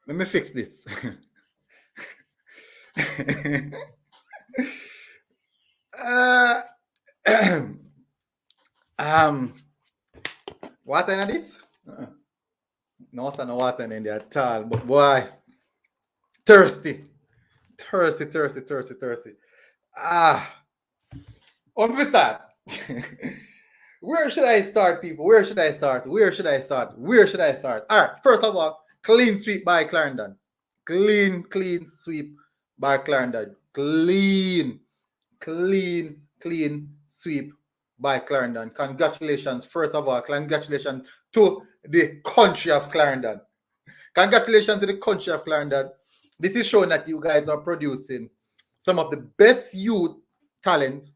Let me fix this. uh, um, water in this? No, no water in there at all. But boy, thirsty. Thirsty. Ah, on we start. Where should I start, people? Where should I start? All right, first of all, clean sweep by Clarendon. Clean sweep by Clarendon. Clean sweep by Clarendon. Congratulations, first of all, congratulations to the country of Clarendon. Congratulations to the country of Clarendon. This is showing that you guys are producing some of the best youth talents,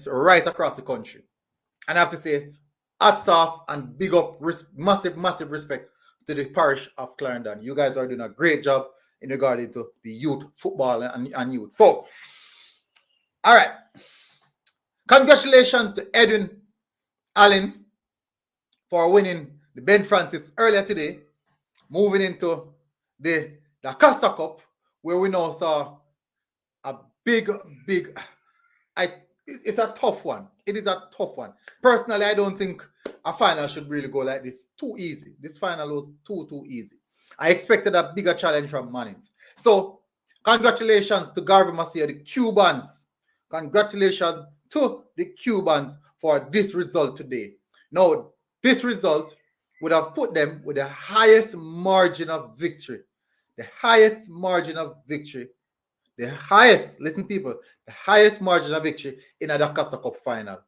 right across the country. And I have to say, hats off and big up, massive respect to the parish of Clarendon. You guys are doing a great job in regard to the youth football and youth. So, all right. Congratulations to Edwin Allen for winning the Ben Francis earlier today, moving into the DaCosta Cup, where we now saw a big, it's a tough one. It is a tough one. Personally, I don't think a final should really go like this. Too easy. This final was too easy. I expected a bigger challenge from Mannings. So, congratulations to Garvey Maceo, the Cubans. Congratulations to the Cubans for this result today. Now, this result would have put them with the highest margin of victory. Listen people, the highest margin of victory in a DaCosta Cup final.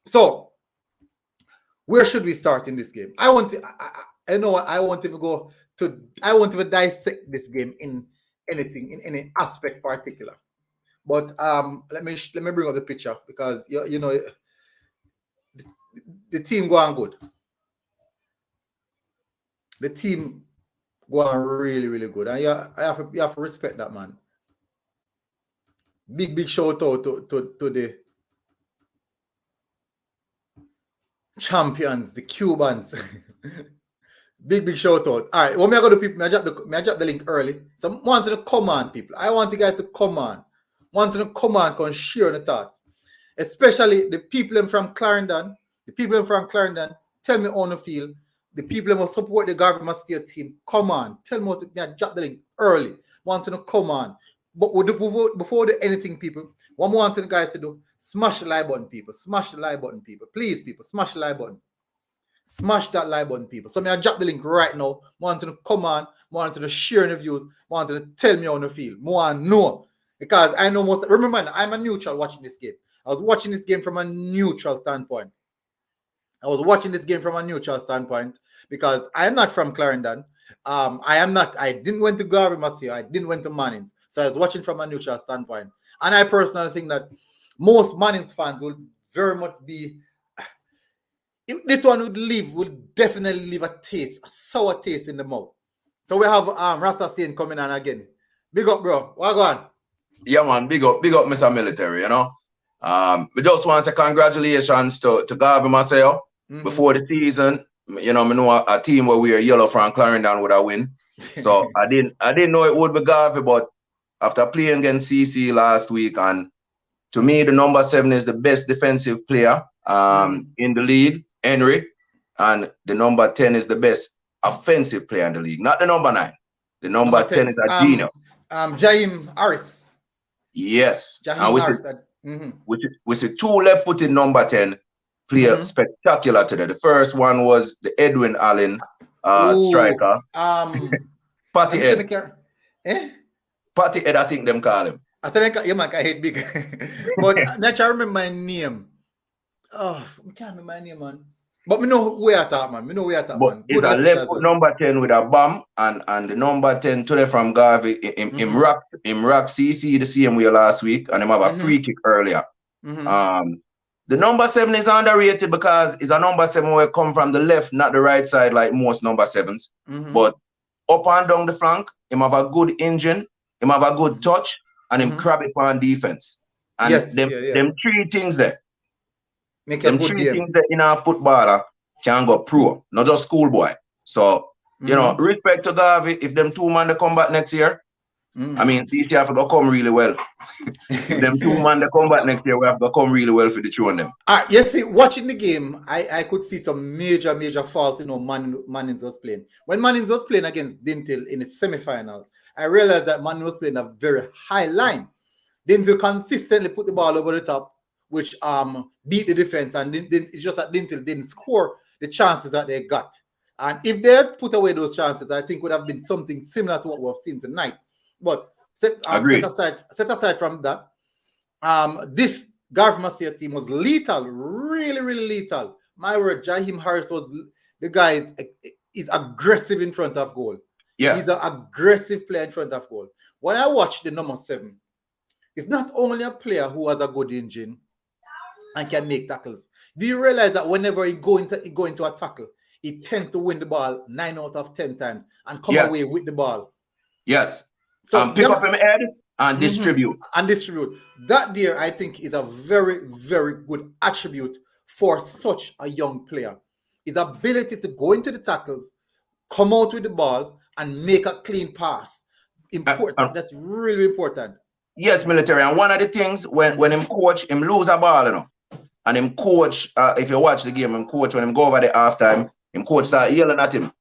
So, where should we start in this game? I won't even dissect this game in anything, in any aspect particular. But let me bring up the picture because you know the team go on good. The team go on really good, and you have to respect that, man. Big shout out to the champions, the Cubans. big shout out. All right, what me I go to people? I drop the link early. So I want to come on, people. I want you guys to come on. Come share the thoughts. Especially the people from Clarendon. Tell me how you feel. The people who support the Garvey Maceo team, come on. Tell me I drop the link early. Want to come on. But before do anything, people, what I want you guys to do, smash the like button, people. Please, people, smash the like button. Smash that like button, people. So I drop the link right now. Want to come on. Want to share the views. Want to tell me how you feel. More know. Because I know remember, I'm a neutral watching this game. I was watching this game from a neutral standpoint. Because I am not from Clarendon. I didn't went to Garvey Maceo. I didn't went to Mannings. So I was watching from a neutral standpoint. And I personally think that most Mannings fans will very much be, this one would definitely leave a sour taste in the mouth. So we have Rasta Saint coming on again. Big up, bro. What go on? Yeah, man. Big up, Mr. Military, you know. We just want to say congratulations to Garvey Maceo. Before the season, you know, I know a team where we are yellow from Clarendon would have win. So I didn't know it would be Garvey, but after playing against CC last week, and to me, the number 7 is the best defensive player in the league, Henry, and the number 10 is the best offensive player in the league, not the number 9. The number 10 is a Gino. Jaim Harris. Yes. And with a 2 left-footed number 10 player spectacular today. The first one was the Edwin Allen striker. Patty Ed. Patty Ed, I think them call him. I think I hate big. But I remember my name. Oh, I can't remember my name, man. But we know where I thought, man. But it's a left foot number 10 with a bomb, and the number 10 today from Garvey him rock CC the same way last week, and him have a free kick earlier. The number 7 is underrated because it's a number 7 where come from the left, not the right side like most number 7s. But up and down the flank, him have a good engine, him have a good touch, and him crab it on defense. And them 3 things there. Them 3 things that in our footballer can go pro, not just schoolboy. So You know, respect to Garvey. If them two man they come back next year, I mean, this year have to come really well. If them two man they come back next year, we have to come really well for the two of them. Yes, see, watching the game, I could see some major faults, you know, Mannings was playing. When Mannings was playing against Dintil in the semi-finals, I realized that Mannings was playing a very high line. Dintil consistently put the ball over the top, which beat the defense, and it's just that Dintil didn't score the chances that they got. And if they had put away those chances, I think would have been something similar to what we've seen tonight. But set aside from that, this Garvey Maceo team was lethal, really lethal. My word, Jaheim Harris was the guy is aggressive in front of goal. Yeah, he's an aggressive player in front of goal. When I watch the number 7, it's not only a player who has a good engine and can make tackles. Do you realize that whenever he go into a tackle, he tends to win the ball 9 out of 10 times and come away with the ball? Yes. So pick up him head and distribute. And distribute. That there, I think, is a very good attribute for such a young player. His ability to go into the tackles, come out with the ball, and make a clean pass. Important. That's really important. Yes, military. And one of the things when him coach, him lose a ball, you know. And him coach, if you watch the game, him coach, when him go over the halftime, him coach start yelling at him.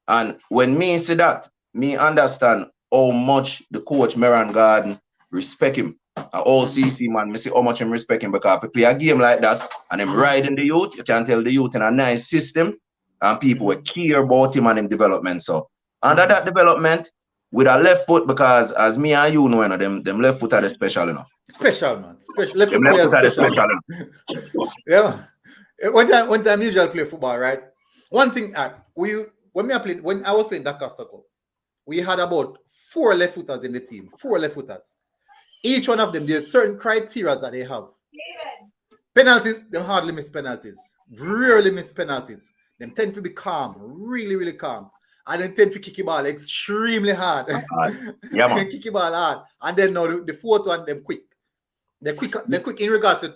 And when me see that, me understand how much the coach, Meran Garden, respect him. All CC man, me see how much him respect him, because if you play a game like that and him riding the youth, you can tell the youth in a nice system and people will care about him and him development. So under that development, with a left foot, because as me and you know, them left foot are the special, you know. Special, man. Special. Left foot are special. Yeah. One time usually play football, right? One thing, when I was playing DaCosta, we had about 4 left footers in the team. 4 left footers. Each one of them, there's certain criteria that they have. Penalties, they hardly miss penalties. Rarely miss penalties. Them tend to be calm, really calm. And then tend to kick the ball extremely hard. Yeah, man. Kick the ball hard. And then now the fourth one, them quick. They're quick in regards to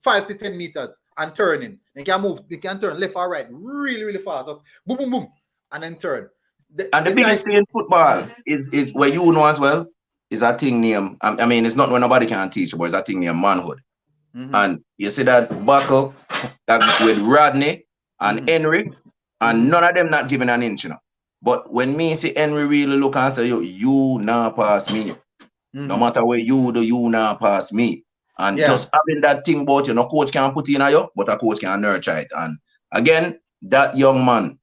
5 to 10 meters and turning. They can turn left or right really fast. Just boom, boom, boom. And then turn. The biggest thing in football is where you know as well, is a thing named, I mean, it's not when nobody can teach you, but it's a thing named manhood. And you see that buckle with Rodney and Henry, and none of them not giving an inch, you know. But when me see Henry really look and say, you now pass me. No matter where you do, you now pass me. And just having that thing about you, no coach can put in you, but a coach can nurture it. And again, that young man,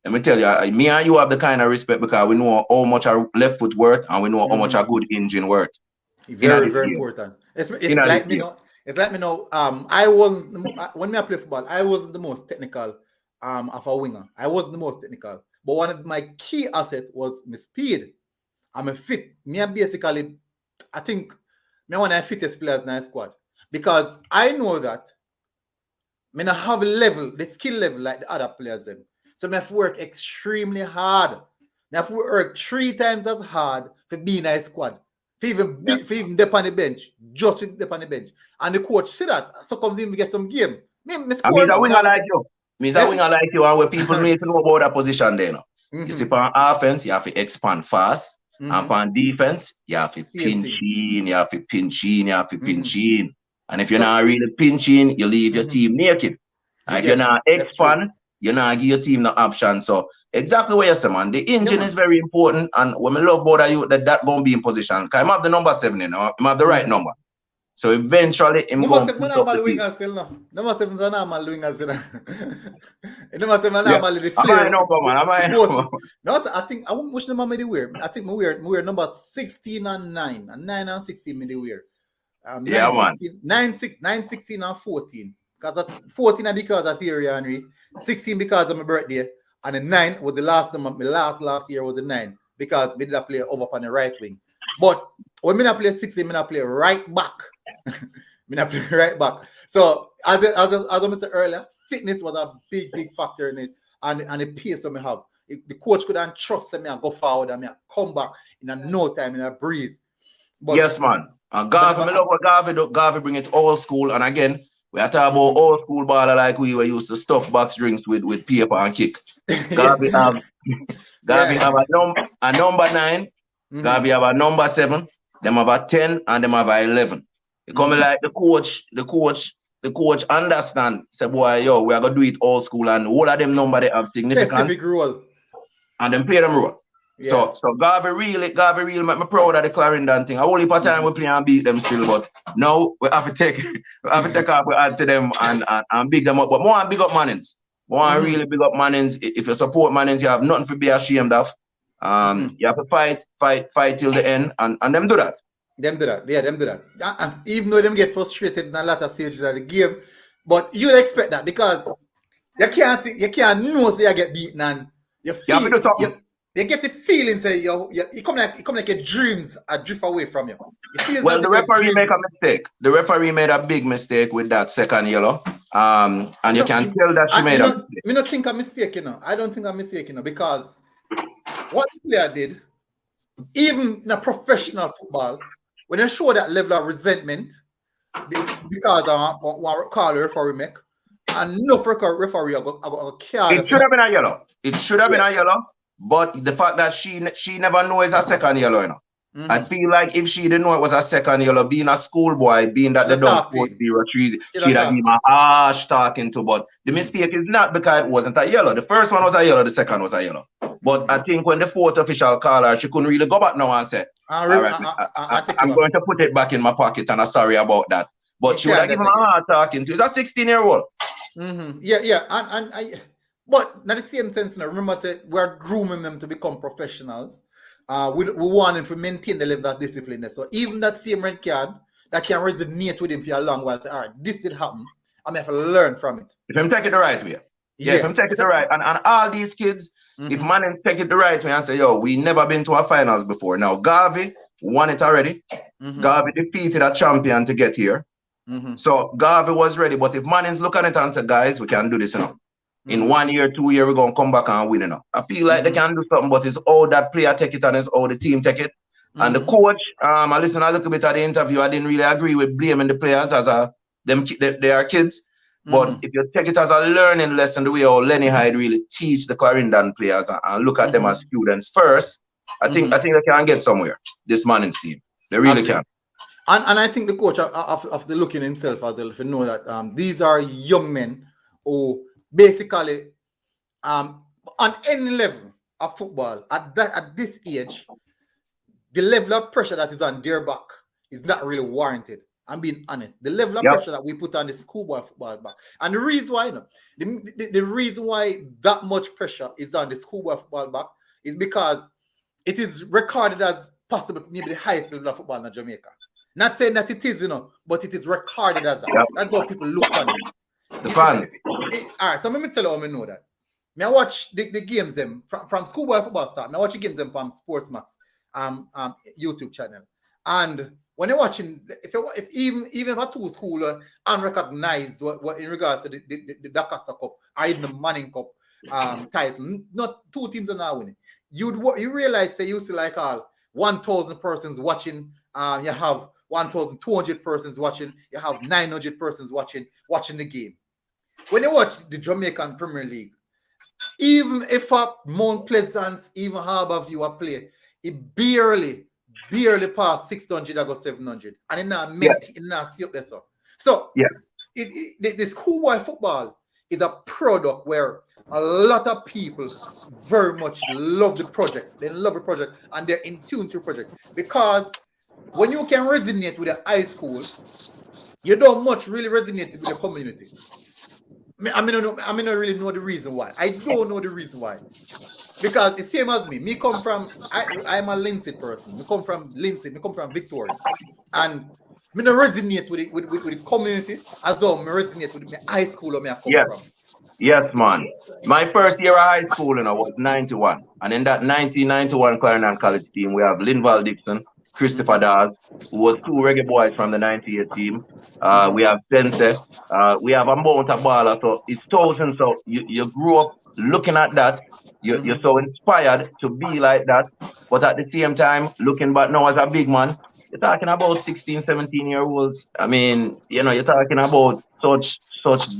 let me tell you, me and you have the kind of respect because we know how much our left foot worth and we know how much a good engine worth. Very important. It's like me know. It's like me know. When I play football, I wasn't the most technical of a winger. I wasn't the most technical. But one of my key assets was my speed. I'm a fit. Me basically, I think me one of the fittest players in our squad. Because I know that me not have the skill level like the other players then. So I have to work extremely hard. I have to work 3 times as hard for being in a squad. For even dip on the bench. Just to dip on the bench. And the coach see that. So comes in to get some game. I mean, a winger like you. Means a winger like you, and where people need to know about that position there. No? You see, on offense, you have to expand fast. And on defense, you have to pinch in, you have to pinch in. And if you're not really pinching, you leave your team naked. And if you're not expand, you're not give your team no option. So exactly what you say, man. The engine is very important. And when I love about you, that gonna be in position. Because I have the number 7, you know, I have the right number. So eventually, I'm going to put up the field. Number 7 is a normal winger still. Number 7 is normally the flare. No, I think I won't wish number me the wear. I think we wear number 16 and 9. And 9 and 16 me the wear. 9, 16 and 14. Because 14 is because of Thierry Henry. 16 because of my birthday. And the 9 was the last number. My last year was the 9. Because we did a play over on the right wing. But when I play 16, I play right back. I play right back. So as I said earlier, fitness was a big factor in it, and the pace that I have. If the coach couldn't trust me and go forward and me come back in a no time, in a breeze. But, yes, man. And Garvey, I love what Garvey do. Garvey bring it old school, and again, We are talking about old school baller like we were used to stuff box drinks with paper and kick. Garvey have a number 9. Garvey have a number 7. Them have a 10 and them have a 11. It coming like the coach understand. Say, boy, yo, we are gonna do it old school, and all of them number they have significant specific role. And then play them role. Yeah. So Garvey really make me proud of the Clarendon thing. A whole heap of time we play and beat them still, but now we have to take off, we add to them and big them up. But more and big up Mannings. More and really big up Mannings. If you support Mannings, you have nothing to be ashamed of. You have to fight till the end, and them do that. Them do that. And even though them get frustrated in a lot of stages of the game, but you expect that because you can't know say you get beaten and you feel you get the feeling say you come like your dreams are drift away from you. Well, the referee make a mistake. The referee made a big mistake with that second yellow. And you can tell that she made a mistake. I don't think a mistake, I don't think a mistake, because what the player did, even in a professional football, when they show that level of resentment because of what call the referee make, and no referee I got care. It should have been a yellow. It should have been a yellow. But the fact that she never knows a second yellow, I feel like if she didn't know it was a second yellow, being a schoolboy, being that they don't put the retrieve, she'd have been a harsh talking to. But the mistake is not because it wasn't a yellow. The first one was a yellow, the second was a yellow. But I think when the fourth official called her, she couldn't really go back now and say, all right, I'm going to put it back in my pocket and I'm sorry about that. But she would have given her a hard talking to. It's a 16-year-old. Yeah. But in the same sense, remember that we're grooming them to become professionals. We want them to maintain the level of discipline. So even that same red card that can resonate with him for a long while, say, all right, this did happen. I'm going to have to learn from it. If I'm taking it the right way. Yeah, if I'm taking it the right. And all these kids, if Mannings take it the right way and say, yo, we never been to a finals before. Now, Garvey won it already. Garvey defeated a champion to get here. So Garvey was ready. But if Mannings look at it and say, guys, we can do this, in 1 year, 2 years, we're going to come back and win, I feel like they can do something, but it's all that player take it and it's all the team take it. And the coach, I listened a little bit at the interview. I didn't really agree with blaming the players as they are kids. But if you take it as a learning lesson, the way how Lenny Hyde really teach the Clarendon players and look at them as students first, I think they can get somewhere, this Mannings team. They really can. And I think the coach, after looking himself as well, if you know that these are young men who basically, on any level of football, at this age, the level of pressure that is on their back is not really warranted. I'm being honest. The level of pressure that we put on the schoolboy football back, and the reason why, the reason why that much pressure is on the schoolboy football back is because it is recorded as possible, maybe the highest level of football in Jamaica. Not saying that it is, but it is recorded as that. That's how people look on it. The fan. All right, so let me tell you how I know that. I watch the games them from schoolboy football start. I watch the games them from Sportsmax YouTube channel. And when you're watching, if even if a two schooler unrecognized what in regards to the DaCosta Cup or even the Mannings Cup title, not two teams are now winning. You realize they used to like all 1,000 persons watching. You have 1,200 persons watching. You have 900 persons watching the game. When you watch the Jamaican Premier League, even if a Mount Pleasant, even Harbourview are play, it barely past 600 or go 700, and it not see up there. So the schoolboy football is a product where a lot of people very much love the project. They love the project and they're in tune to the project, because when you can resonate with the high school, you don't much really resonate with the community. I mean, not really know the reason why. I don't know the reason why. Because it's same as me. Me come from, I'm a Lindsay person. Me come from Lindsay. Me come from Victoria. And me don't resonate with the community as though me resonate with my high school or me I come from. Yes, man. My first year of high school, was 91. And in that 1991 Clarendon College team, we have Linval Dixon, Christopher Dawes, who was 2 Reggae Boyz from the 98 team. We have Sensei. We have a amount of ballers. So it's thousands. So you grew up looking at that. You're so inspired to be like that. But at the same time, looking back now as a big man, you're talking about 16, 17-year-olds. I mean, you know, you're talking about such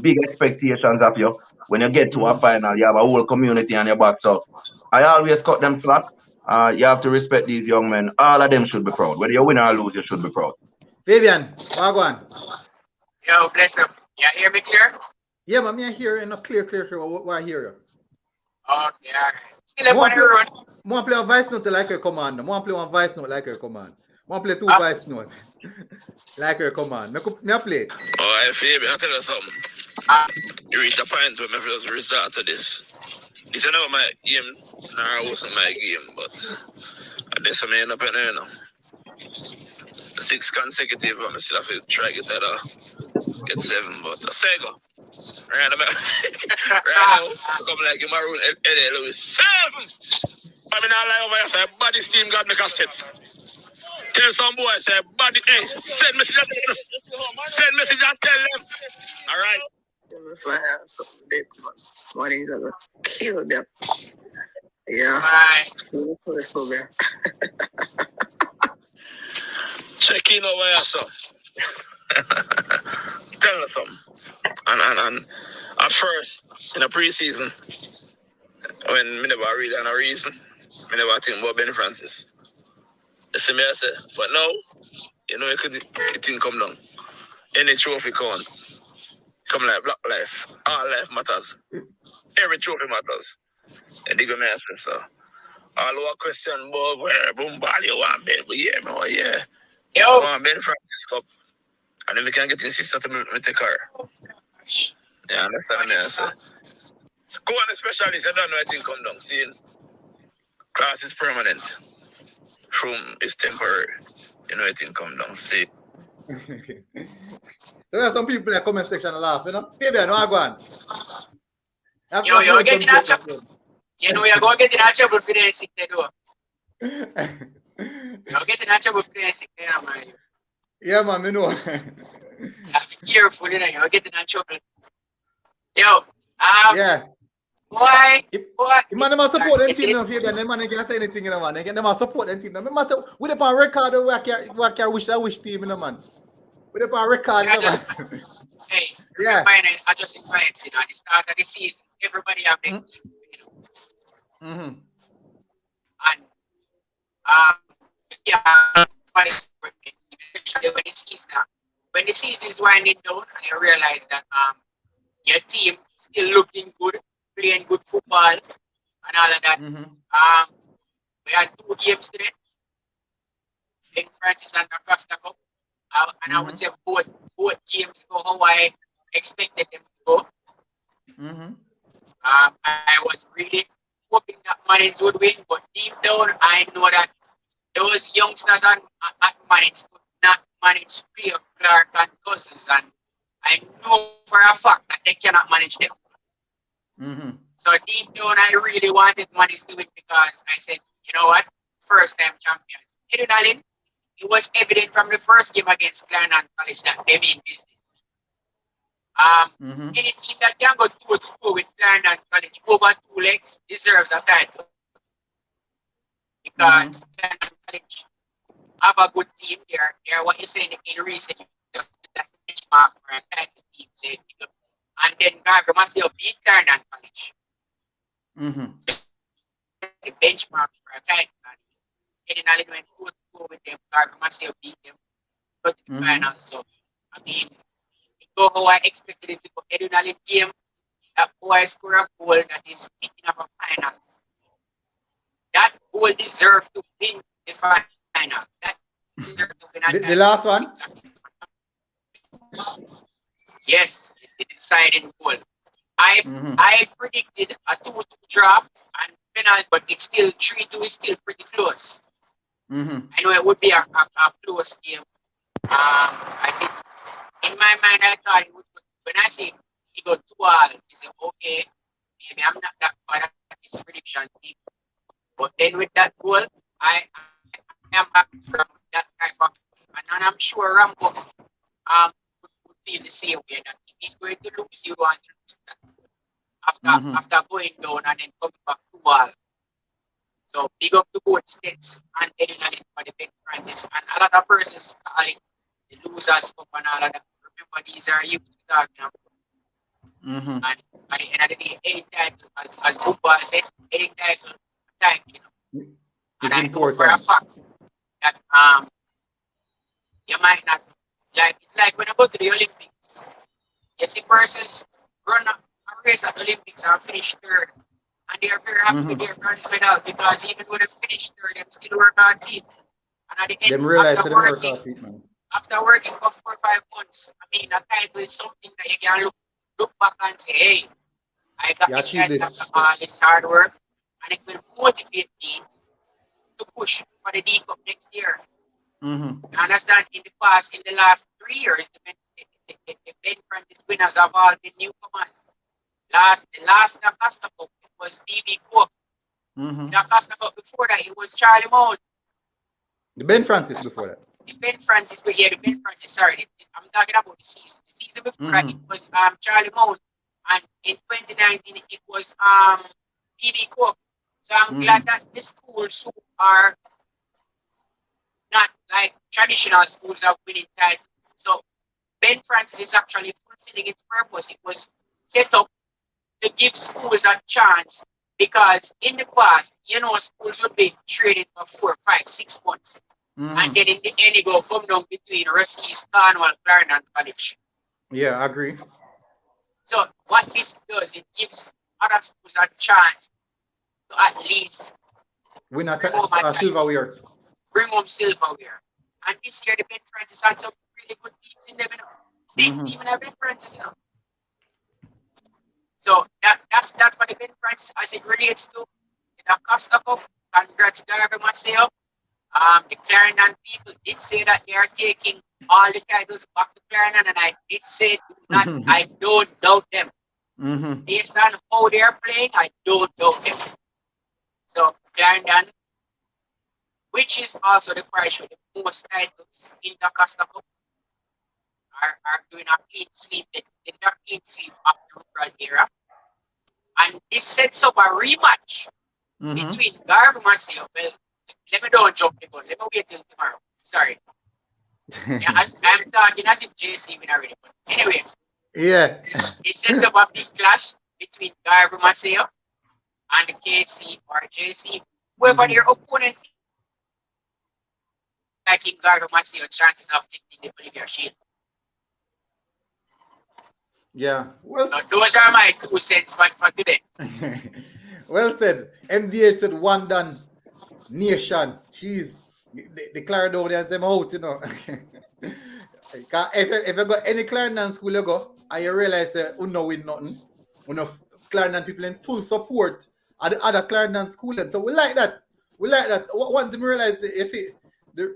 big expectations of you. When you get to a final, you have a whole community on your back. So I always cut them slack. You have to respect these young men. All of them should be proud. Whether you win or lose, you should be proud. Fabian, Wagwan. Yo, bless up. You hear me clear? Yeah, man, me hear you. No, clear. What I hear you. Okay, all right. Still up on the run. Want play a voice note like your command. Want play one voice note like your command. Want play two voice note like your command. Me play it. Oh, I feel I tell you something. You reach a point where I feel resort to this. This is not my game, nor wasn't my game, but this I end up in there, you know. 6 consecutive, I still have to try to get 7, but I say go. Right now, come like in my room, Eddie Lewis, 7! I mean, I lie over here, say, body steam got me cassettes. Tell some boy, say, body, hey, send message and tell them. Send message and tell them. All right. If I have something big, Mannings are going to kill them. Yeah. Right. So the first over. Check in over here, so. Tell us something. And at first, in the preseason, when me never read on a reason, me never think about Ben Francis. You see me, I say, but now, you know, it didn't come down. Any trophy count. Come like Black Life. All life matters. Every trophy matters. And they go me say so. All our question about where Bombali want Ben, but yeah, man, yeah. Yo. I want Ben Francis Cup. And then we can get his sister to me take her. Yeah, understand me, I say. Go on, especially if you don't know anything come down. See, class is permanent. Room is temporary. You know anything come down. See. So there are some people in the comment section laugh, you know? Fabian, no, go on. Yo, get in a trouble. You know, you're going to get in a trouble for the sick, they do. You're getting in a trouble for the sick, man. Yeah, man, me know. Be careful, you know, you're getting in trouble. Yo, yeah. Why? Man, they must support them team now, Fabian. Them man, they can't say anything, you know, man. They must support them team. They must say, with the record, we can wish team, you know, man. With the record, you know, man. Hey, yeah. I just vibes, you know, at the start of the season, everybody have their team, you know. Mm-hmm. And, yeah, but especially when the season is winding down and you realize that your team is still looking good, playing good football and all of that. Mm-hmm. We had 2 games today. Ben Francis and DaCosta Cup. And I would say both games go how I expected them to go. Mm-hmm. I was really hoping that Mannings would win, but deep down I know that those youngsters at Mannings could not manage Pierre, Clark and Cousins, and I know for a fact that they cannot manage them. Mm-hmm. So deep down I really wanted Mannings to win because I said, you know what, first time champions. Edunalin, it was evident from the first game against Clarendon College that they mean business. Any team that can go 2-2 with Clarendon College over 2 legs deserves a title. Because Clarendon College have a good team. They're what you say in recent years, the benchmark for a title team. And then Garvey Maceo beat Clarendon College. The benchmark for a title. Edunalin went 2-2 with them. Garvey Maceo beat them. Got to the final. So, I mean, it go how I expected it to go. Edunalin game, that boy score a goal that is picking up a finals. That goal deserved to win the final. That deserved to win the last one? Yes, the deciding goal. I predicted a 2-2 draw and penalty, but it's still 3-2 is still pretty close. I know it would be a close game. I think in my mind I thought it would, when I say it go 2-2, I say okay, maybe I'm not that bad at this prediction team. But then with that goal, I am happy from that type of, and I'm sure Rambo would feel the same way that if he's going to lose, he want to lose that. After going down and then coming back 2-2. So big up to both states and Edinburgh for the Ben Francis. And a lot of persons call it the losers cup and all of that. Remember, these are youth talking about. And at the end of the day, any title, as football said, any title, time, And I know for a fact that you might not, like, it's like when you go to the Olympics, you see persons run a race at the Olympics and finish third. And they are very happy with their bronze medal because even when they finish third, they still work hard feet. And at the end, after working for 4 or 5 months, I mean, a title is something that you can look back and say, hey, I got this guy after all this hard work, and it will motivate me to push for the D Cup next year. I understand in the past, in the last 3 years, the Ben Francis winners have all been newcomers. The last DaCosta Cup, it was BB Cook. The DaCosta Cup before that, it was Charlie Mount. The Ben Francis before that. The Ben Francis, sorry, I'm talking about the season. The season before that, it was Charlie Mount. And in 2019, it was BB Cook. So I'm glad that the schools who are not like traditional schools are winning titles. So Ben Francis is actually fulfilling its purpose. It was set up to give schools a chance because in the past, schools would be traded for 4, 5, 6 months. And then in the end, it go come down between Russell's, Cornwall, Clarendon College. Yeah, I agree. So what this does, it gives other schools a chance to at least win a silverware. Bring home silverware. And this year, the Ben Francis had some really good teams in them, Big team in the Ben Francis, So that's that for the Ben Francis as it relates to the DaCosta Cup. Congrats, Garvey Maceo. The Clarendon people did say that they are taking all the titles back to Clarendon, and I did say that I don't doubt them. Based on how they are playing, I don't doubt them. So Clarendon, which is also the parish with the most titles in the DaCosta Cup, are doing a clean sweep. They did a clean sweep after the rural era. And this sets up a rematch between Garvey Maceo. Well, let me don't jump the gun. Let me wait till tomorrow. Sorry. I'm talking as if JC win already. But anyway. Yeah. It sets up a big clash between Garvey Maceo and the KC or JC. Whoever their opponent is, like in Garvey Maceo, chances of lifting the Bolivia Shield. Yeah. Well, so those are my 2 cents for today. Well said. MDH said one done. Nation, jeez, the Clarendonians them out, if you go any Clarendon school you go, and you realize you no win nothing, Clarendon people in full support at the other Clarendon school, so we like that. One thing we realize, you see, the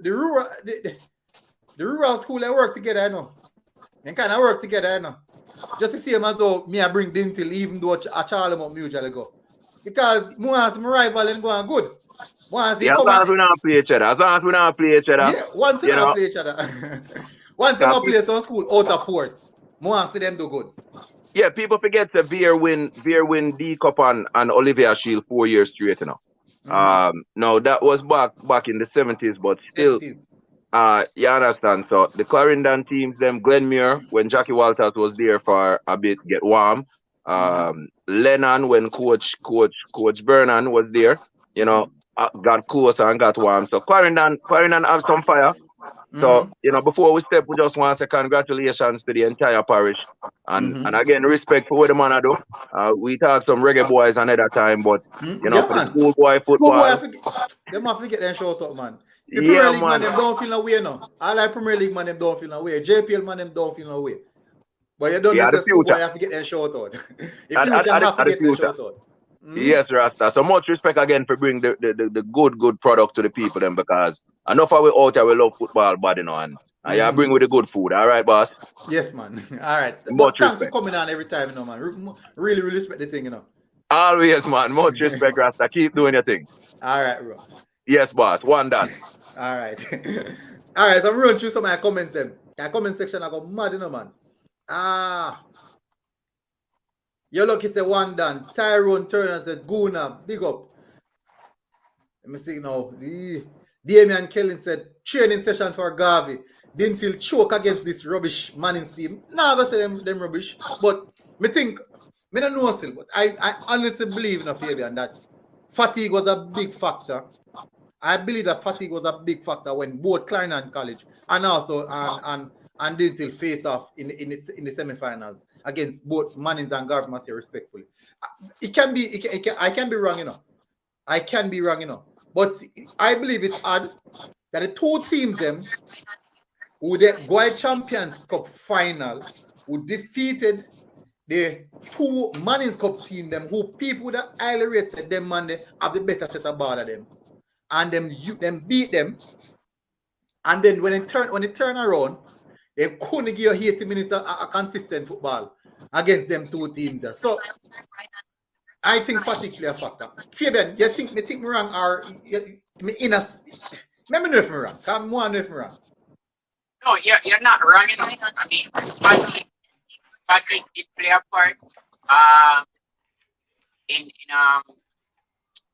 rural school they work together, They kind of work together, Just the same as though me I bring Dintil, even though a Charlie Mount mutually go, because more as my rival and going good. Once as long as we don't play each other. Yeah, once we don't play each other. Once they don't play some school out of port, more see them do good. Yeah, people forget the Veer win D Cup and Olivia Shield 4 years straight, No, that was back in the 70s, but still, you understand. So the Clarendon teams, them Glenmuir, when Jackie Walters was there for a bit, get warm. Lennon, when Coach Vernon was there, got close and got warm. So Clarendon have some fire. So, before we step, we just want to say congratulations to the entire parish. And again, respect for what the man do. We talk some Reggae Boyz another time, but, for the Schoolboy football. They must forget them shout out, man. The Premier League man, them don't feel no way, no. All like Premier League man, them don't feel no way. JPL man, them don't feel no way. But you don't need to Schoolboy, you have to get them shout out. The future have to get them shout out. Yes, Rasta. So much respect again for bring the good product to the people then, because enough of we out here we love football bad, and you bring with the good food. All right, boss? Yes, man. All right. Much thanks respect for coming on every time, man. Really respect the thing, Always, man. Much respect, Rasta. Keep doing your thing. All right, bro. Yes, boss. One done. All right. All right, so I'm running through some of my comments then. The comment section I got mad, man. Your lucky say one done. Tyrone Turner said, Guna, big up. Let me see now. Damian Kelly said training session for Garvey. Didn't till choke against this rubbish Mannings team. Nah, I go say them rubbish. But me think, me don't know still, but I honestly believe in Fabian that fatigue was a big factor. I believe that fatigue was a big factor when both Clarendon College and also and didn't till face off in the semi-finals against both Mannings and Garvey Maceo respectfully. It can be I can be wrong, you know. I can be wrong, you know. But I believe it's odd that the two teams them who the Goy Champions Cup final who defeated the two Mannings Cup team them who people that highly rated them man they have the better set of ball of them. And them beat them. And then when it turn around, they couldn't give 80 minutes of consistent football against them two teams there. So I think fatigue play a factor. Fabian, you think me wrong or me in a let me know if I'm wrong. Come on if I'm wrong. No, you're not wrong, you know. I mean, fatigue did play a part. In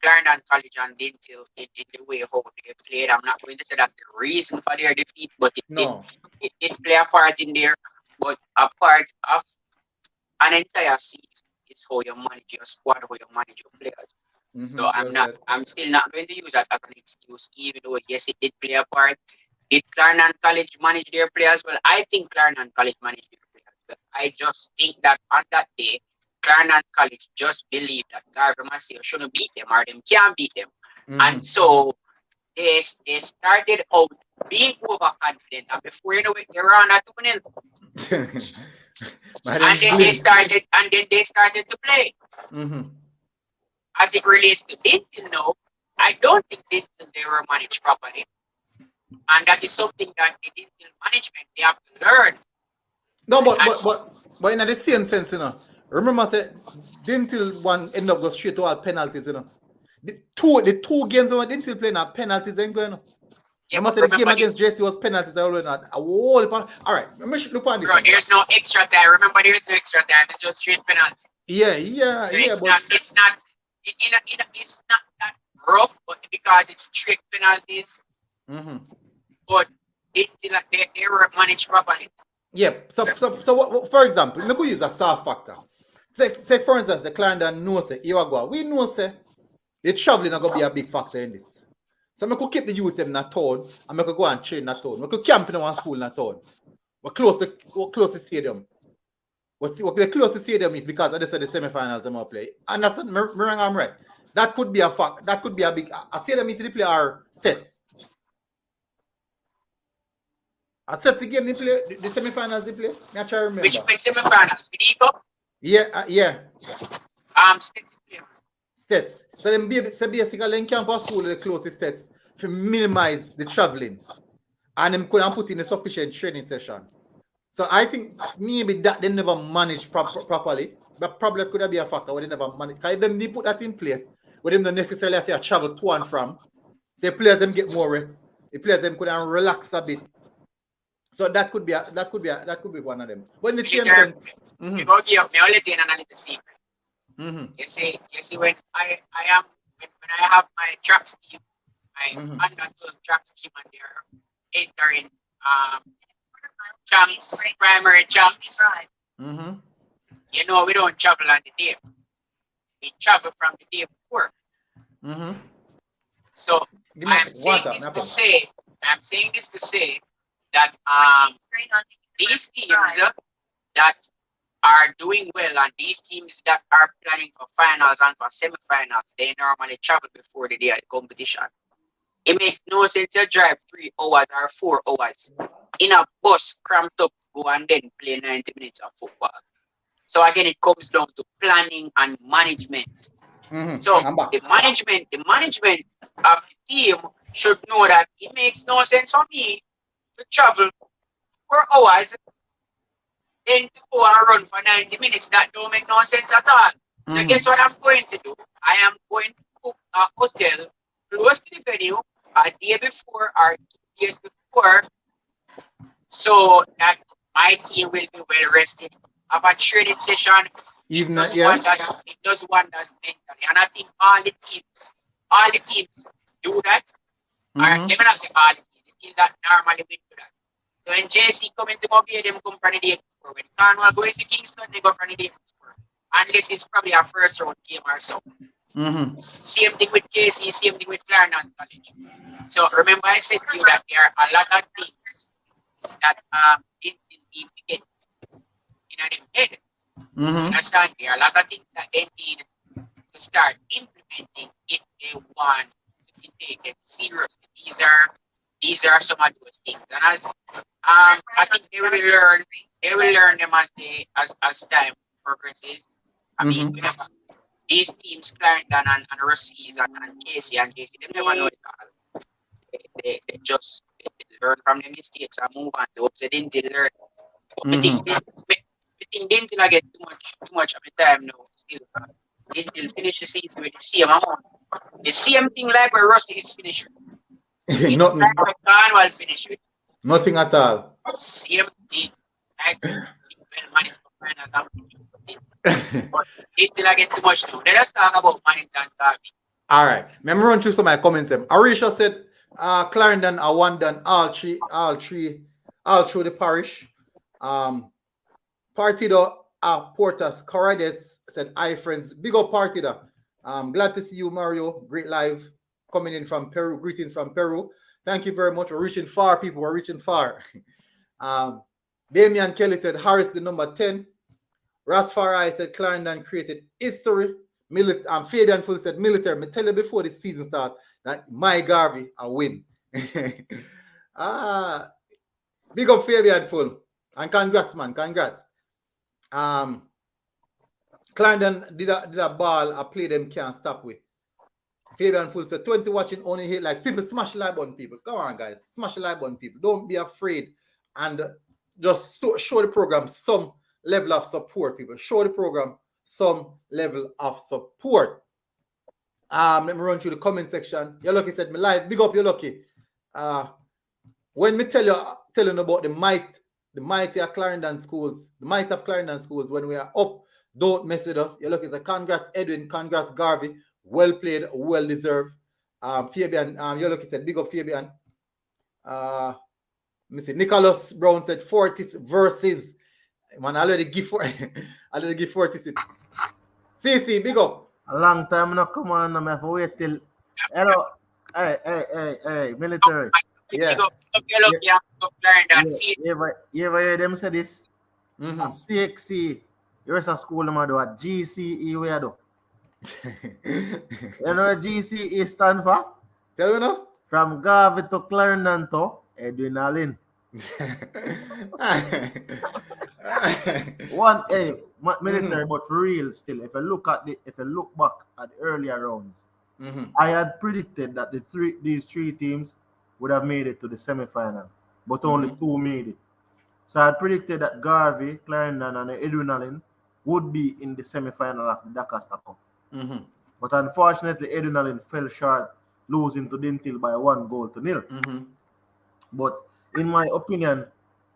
Clarendon College and Dentil in the way how they played. I'm not going to say that's the reason for their defeat, but it did play a part in there. But a part of an entire season is how you manage your squad, how you manage your players. So I'm still not going to use that as an excuse, even though yes, it did play a part. Did Clarendon College manage their players well? I think Clarendon College managed their players well. I just think that on that day, Clarendon College just believed that Garvey Maceo shouldn't beat them or them can't beat them. And so they started out being overconfident, and before you know it, they were on a 2-0. and then they started to play. As it relates to Denton now, I don't think Denton they were managed properly. And that is something that the Denton management they have to learn. No, but in the same sense, you know. Remember, I said Dentil one end up go straight to all penalties, you know. The two games when Dentil playing at penalties ain't going. Yeah, remember the game against JC was penalties already not a whole all right. Let me look on this. Bro, there's no extra time. Remember, there's no extra time. It's just straight penalties. Yeah. So it's not that rough, but because it's straight penalties. But they were managed properly. Yeah. So what, for example, we could use a soft factor. Say for instance, the Clarendon knows say you are going. We know say the traveling are gonna be a big factor in this. So we could keep the youth in that town and we could go and train in that town. We could camp in one school in that town. We're close to stadium. The closest stadium is because I said the semi-finals they might play. And that's I'm right. That could be a fact. That could be a big stadium is the play our sets. Sets the game they play, the semi-finals they play. I try to remember. Which semi-finals? With Yeah. Stats in play. Stats. So then basically in campus school the closest stats to minimize the traveling. And them couldn't put in a sufficient training session. So I think maybe that they never managed properly. But probably could be a factor where they never managed. Because if them they put that in place, where them don't necessarily have to travel to and from, the players them get more rest. The players them could relax a bit. So that could be one of them. But in the same sense, you go give me only thing and a little secret. You see when I have my tracks team, my under 12 tracks team and they're entering champs, primary champs. You know we don't travel on the day. We travel from the day before. So I'm saying this to say that these teams that are doing well and these teams that are planning for finals and for semi-finals, they normally travel before the day of the competition. It makes no sense to drive 3 hours or 4 hours in a bus cramped up, go and then play 90 minutes of football. So again, it comes down to planning and management. So the management of the team should know that it makes no sense for me to travel 4 hours then to go and run for 90 minutes. That don't make no sense at all. So guess what I'm going to do? I am going to book a hotel close to the venue a day before or 2 days before so that my team will be well rested. Have a training session. Even it does wonders mentally. And I think all the teams do that. Or let me not say all the teams that normally win do that. So when JC come into Mobile, them come from the day before. When Cornwall go into Kingston, they go from the day before. Unless it's probably a first round game or so. Same thing with KC, same thing with Clarendon College. So remember I said to you that there are a lot of things that they need to get in them head. Understand? There are a lot of things that they need to start implementing if they want to take it seriously. These are some of those things. And as I think they will learn them as time progresses. I mean, remember, these teams, Clarendon and Russies and Casey and JC, they never know it all. They just learn from the mistakes and move on. So they didn't learn. I think they didn't get too much of the time now. Still, they'll finish the season with the same amount. The same thing like where Russie is finishing. Nothing. Like where Cornwall finish with. Nothing at all. Same thing. Like when Mannings for finals. But they didn't get too much now. Let us talk about Mannings and Garvey. All right. Let me run through some of my comments. Arisha said Clarendon are one done all through the parish. Partido Portas Corrades said, hi friends, big up Partido. Glad to see you, Mario. Great live coming in from Peru. Greetings from Peru. Thank you very much. We're reaching far, people. We're reaching far. Damian Kelly said Harris the number 10. Rastafari said Clarendon created history. Fabian Full said military. Me tell you before the season starts that my Garvey a win. Big up Fabian Full. And congrats, man. Congrats. Clarendon did a ball, a play them can't stop with. Fabian Full said 20 watching only hit likes. People smash the like button, people. Come on, guys. Smash the like button, people. Don't be afraid. And just show the program some level of support, people. Show the program some level of support. Let me run through the comment section. You're lucky said me live. Big up, you're lucky. When me telling about the might of Clarendon schools, when we are up, don't mess with us. You're lucky. So congrats, Edwin. Congrats, Garvey. Well played, well deserved. Fabian, you're lucky said big up, Fabian. Let me see. Nicholas Brown said 40 versus. Man, I already give 40. CC, big up. A long time not come on, I'm have to wait till. Hello, hey, military. Yeah. You ever hear them say this? CXC, the rest of school them do a GCE where do. You know what GCE stand for? Tell me now. From Garvey to Clarendon to Edwin Allen. Military, but for real still, if I look back at the earlier rounds, I had predicted that these three teams would have made it to the semi-final, but only two made it. So I had predicted that Garvey, Clarendon, and Edwin Allen would be in the semi-final of the DaCosta Cup. But unfortunately, Edwin Allen fell short, losing to Dintil by 1-0. But in my opinion,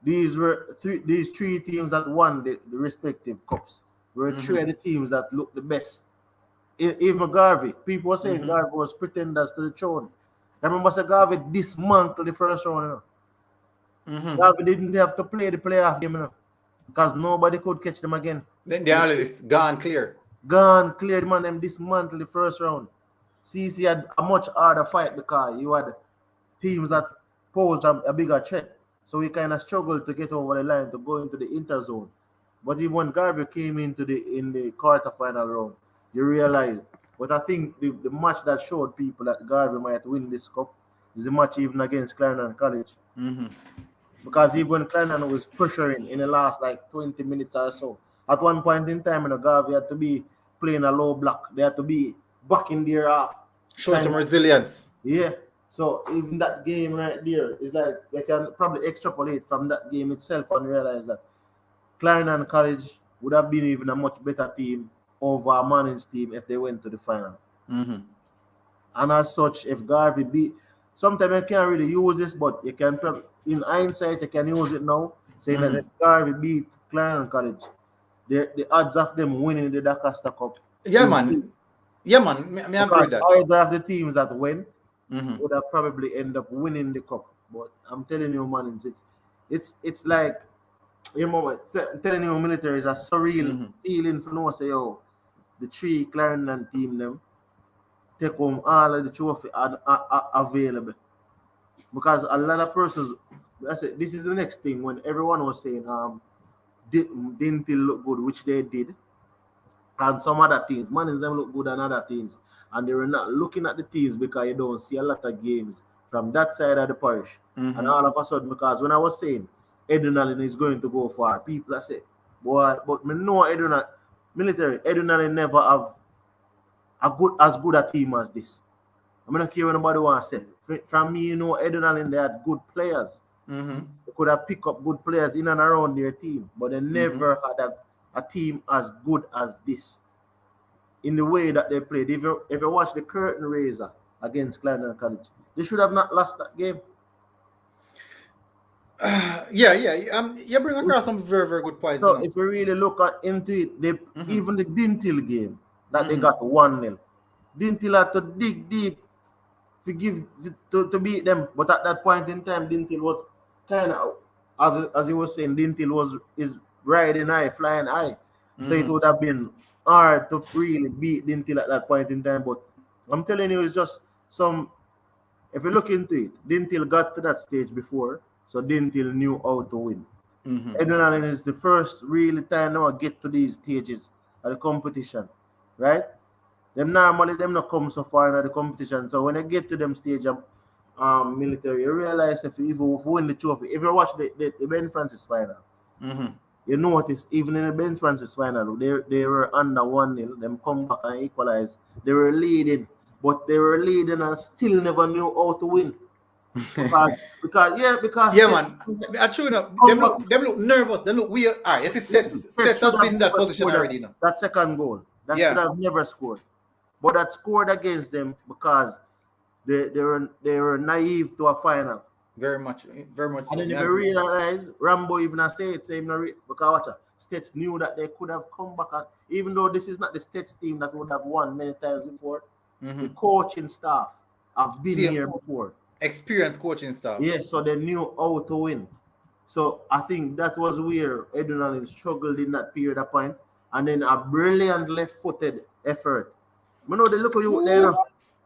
these three teams that won the respective cups were three of the teams that looked the best. Even Garvey, people were saying Garvey was pretenders to the throne. I remember saying Garvey dismantled the first round. Garvey didn't have to play the playoff game because nobody could catch them again. Then the analyst gone clear. Gone clear, man. Them dismantled the first round. CC had a much harder fight because you had teams that posed a bigger threat. So we kind of struggled to get over the line to go into the interzone. But even when Garvey came in the quarterfinal round, you realized. But I think the match that showed people that Garvey might win this cup is the match even against Clarendon College. Because even when Clarendon was pressuring in the last like 20 minutes or so, at one point in time, Garvey had to be playing a low block. They had to be back in their half. Show some resilience. Yeah. So even that game right there is like they can probably extrapolate from that game itself and realize that Clarendon College would have been even a much better team over a Mannings team if they went to the final. And as such, if Garvey beat, sometimes you can't really use this, but you can probably, in hindsight, you can use it now, saying that if Garvey beat Clarendon College, the odds of them winning the DaCosta Cup. Yeah, man. Yeah, man. Me agree with that. Either of the teams that went would have probably end up winning the cup. But I'm telling you, man, it's like, you know, I'm telling you, military is a surreal feeling for no say, yo, the 3 Clarendon team them take home all of the trophy available. Because a lot of persons, I said, this is the next thing when everyone was saying didn't look good, which they did, and some other teams, Mannings them look good and other teams, and they were not looking at the teams because you don't see a lot of games from that side of the parish. And all of a sudden, because when I was saying Edwin is going to go far, people are saying, boy, but me know Edwin never have as good a team as this. I'm not care what nobody wants to say. From me, you know, Edwin they had good players. They could have picked up good players in and around their team, but they never had a team as good as this. In the way that they played. If you watch the curtain raiser against Clarendon College, they should have not lost that game. You bring across some very, very good points. So if we really look into it, even the Dintil game that they got 1-0, Dintil had to dig deep to beat them. But at that point in time, Dintil was kind of, as he was saying, Dintil is riding high, flying high. So it would have been hard to really beat Dintil at that point in time. But I'm telling you, it's just if you look into it, Dintil got to that stage before, so Dintil knew how to win. Edwin is the first really time now get to these stages of the competition, right? Them not come so far in the competition. So when they get to them stage of military, you realize if you win the trophy, if you watch the Ben Francis final, you notice even in the Ben Francis final, they were under 1-0. Them come back and equalize. They were leading, but they were leading and still never knew how to win. because man. True enough. Them look nervous. They look weird. All right, Tess has been in that position already now. That second goal, that should have never scored, but that scored against them because they were naive to a final. Very much. And then if you realize, Rambo even say it, same because States knew that they could have come back, and even though this is not the States team that would have won many times before, the coaching staff have been here before. Experienced coaching staff. Yeah, so they knew how to win. So I think that was where Edwin struggled in that period of time, and then a brilliant left-footed effort. You know, they look at you there,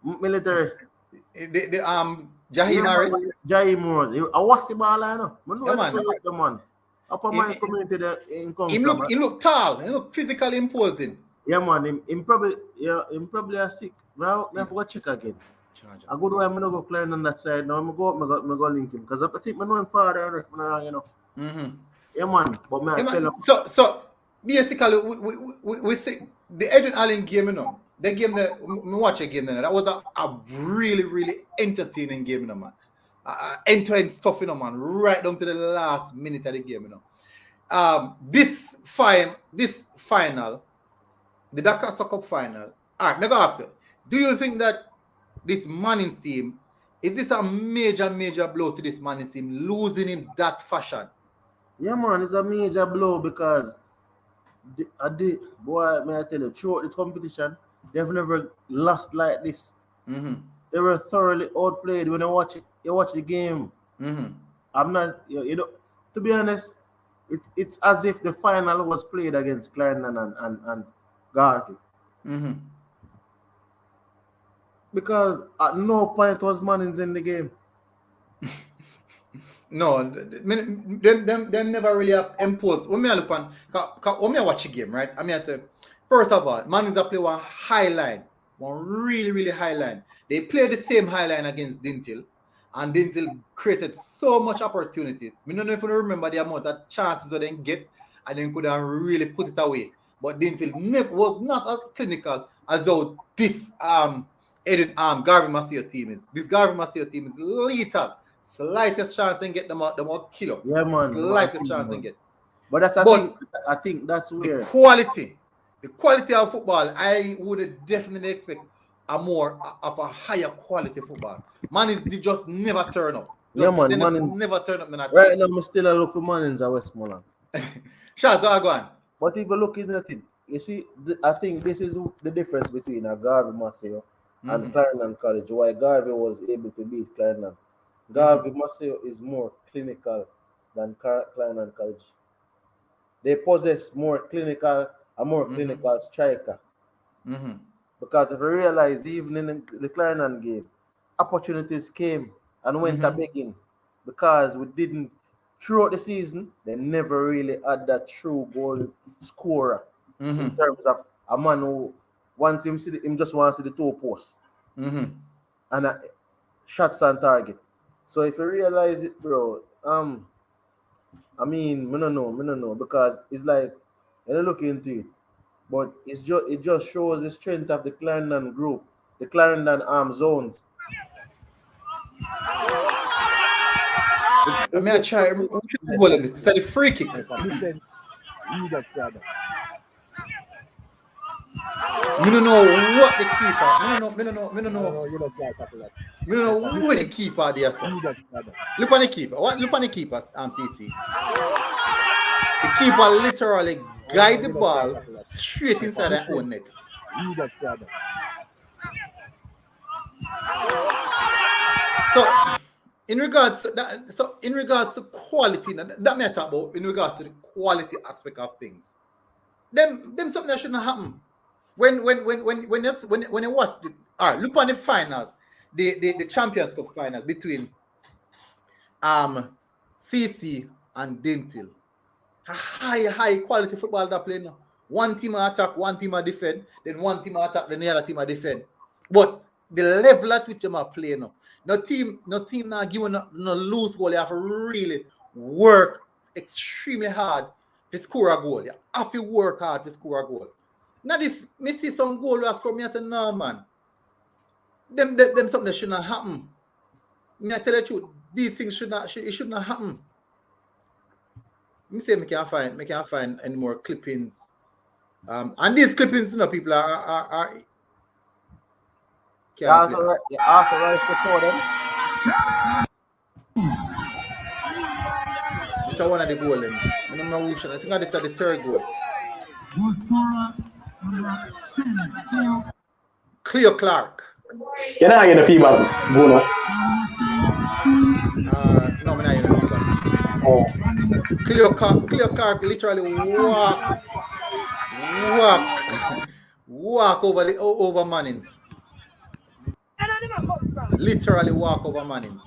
military. Jahim Harris. Jahim Harris. I watch the ball, I know. The man. Upper my community there in He look tall. He look physically imposing. Yeah, man. Him probably a sick. Now I have to go check again. I go to him, I'm go Clarendon on that side. Now I'm go link him because I think I know him father, you know. Yeah, man. But man, tell him. So basically, we see the Edwin Allen game, you know. The game that we watch a game then. That was a really, really entertaining game, you know, man. End-to-end stuff, you know, man. Right down to the last minute of the game, you know. This final, the DaCosta Cup final. All right, now go ask you. Do you think that this Mannings team, is this a major blow to this Mannings team, losing in that fashion? Yeah, man, it's a major blow because boy, may I tell you, throughout the competition, they've never lost like this. They were thoroughly outplayed when you watch the game. I'm not, you know, to be honest, it's as if the final was played against Clarendon and Garvey. Because at no point was Mannings in the game. No, them never really have imposed. When I look on, when I watch the game, right? I mean, I say, first of all, Mannings have played one high line, one really, really high line. They played the same high line against Dintil, and Dintil created so much opportunity. I don't know if you remember the amount of chances that they get, and then couldn't really put it away. But Dintil was not as clinical as though this Garvey Maceo team is. This Garvey Maceo team is lethal. Slightest chance they get them out killer. Yeah, man. Slightest chance they get. But I think that's where the quality of football, I would definitely expect a higher quality football. Mannings did just never turn up. Yeah, man. Mannings never turn up. Right now, I'm still look for Mannings at Westmoreland. Shaz, go on. But if you're looking at it, you see, I think this is the difference between a Garvey Maceo and Clarendon College, why Garvey was able to beat Clarendon. Garvey Maceo is more clinical than Clarendon College. They possess a more clinical striker. Because if you realize, even in the Clarendon game, opportunities came and went a begging, because we didn't, throughout the season, they never really had that true goal scorer in terms of a man who wants him just wants to see the two posts and shots on target. So if you realize it, bro, I mean, I don't know, because it's like, you look into it, but it just shows the strength of the Clarendon group, the Clarendon zones. I mean, I try. This is a free kick. I don't know what the keeper. I don't know who the keeper there. Look on the keeper. Look on the keeper, CC. The keeper literally guide the ball straight inside their own net. So in regards to quality, that may I talk about in regards to the quality aspect of things. Them something that shouldn't happen. When you watch look on the finals, the Champions Cup final between CC and Dentil. High quality football that play now. One team attack, one team defend, then one team attack, then the other team defend. But the level at which them are playing now, no team now giving no loose goal. You have to really work extremely hard to score a goal. You have to work hard to score a goal. Now this, me see some goal that score me and say, no man. Them something that should not happen. Me I tell you the truth, these things should not happen. Me say me can't find any more clippings. And these clippings, people are you authorize to throw them. This is one of the goals. I don't know which one. I think this is the third goal. Goal scorer number 10, Cleo Clark. You're not getting the feedback, Bruno. No, I'm not getting the feedback. Oh. Cleo Clark literally walk over Mannings. Literally walk over Mannings.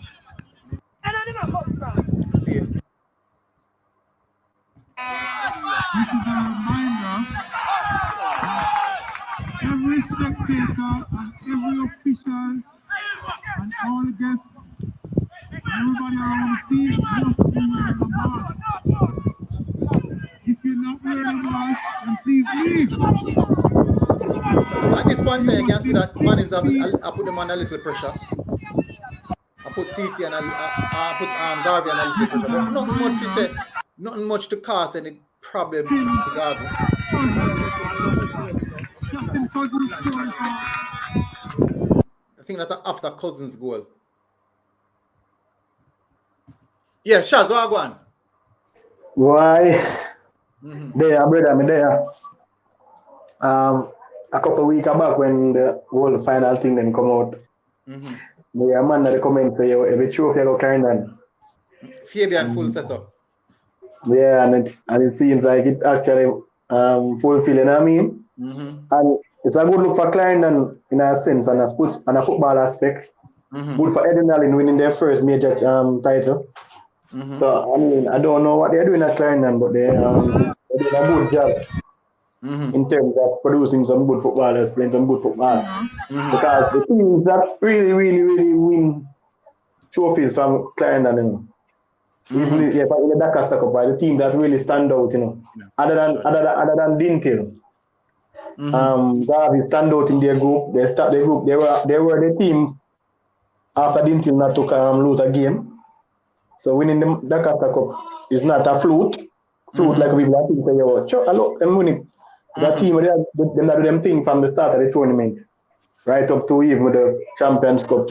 See it. This is a reminder. Every spectator and every official and all guests, everybody around the field must be wearing a mask. If you're not wearing a mask, then please leave. At this point, you can see that Mannings I put them on a little pressure. I put CC and I put Garvey on a little pressure. But nothing much to say. Nothing much to cause any problem to Garvey. Captain Cousins scored. I think that's after Cousins' goal. Yeah, Shaz, what go on? Why? There, brother, me there. A couple of weeks back when the whole final thing then come out, me a man that recommend for you every trophy I go Clarendon. Fabian full set up. Yeah, and it seems like it actually fulfilling, you know what I mean? And it's a good look for Clarendon in a sense and a football aspect. Good for Edinal in winning their first major title. So I mean, I don't know what they're doing at Clarendon, but they're doing a good job in terms of producing some good footballers, playing some good football. Because the teams that really win trophies from Clarendon, you know. Even in the DaCosta Cup, the team that really stand out, you know, other than Dintil. Garvey stand out in their group. They start their group. They were the team after Dintil not took lose a game. So winning the DaCosta Cup is not a fluke like we like to say. Look, them winning. That team they do them thing from the start of the tournament, right up to even with the Champions Cup.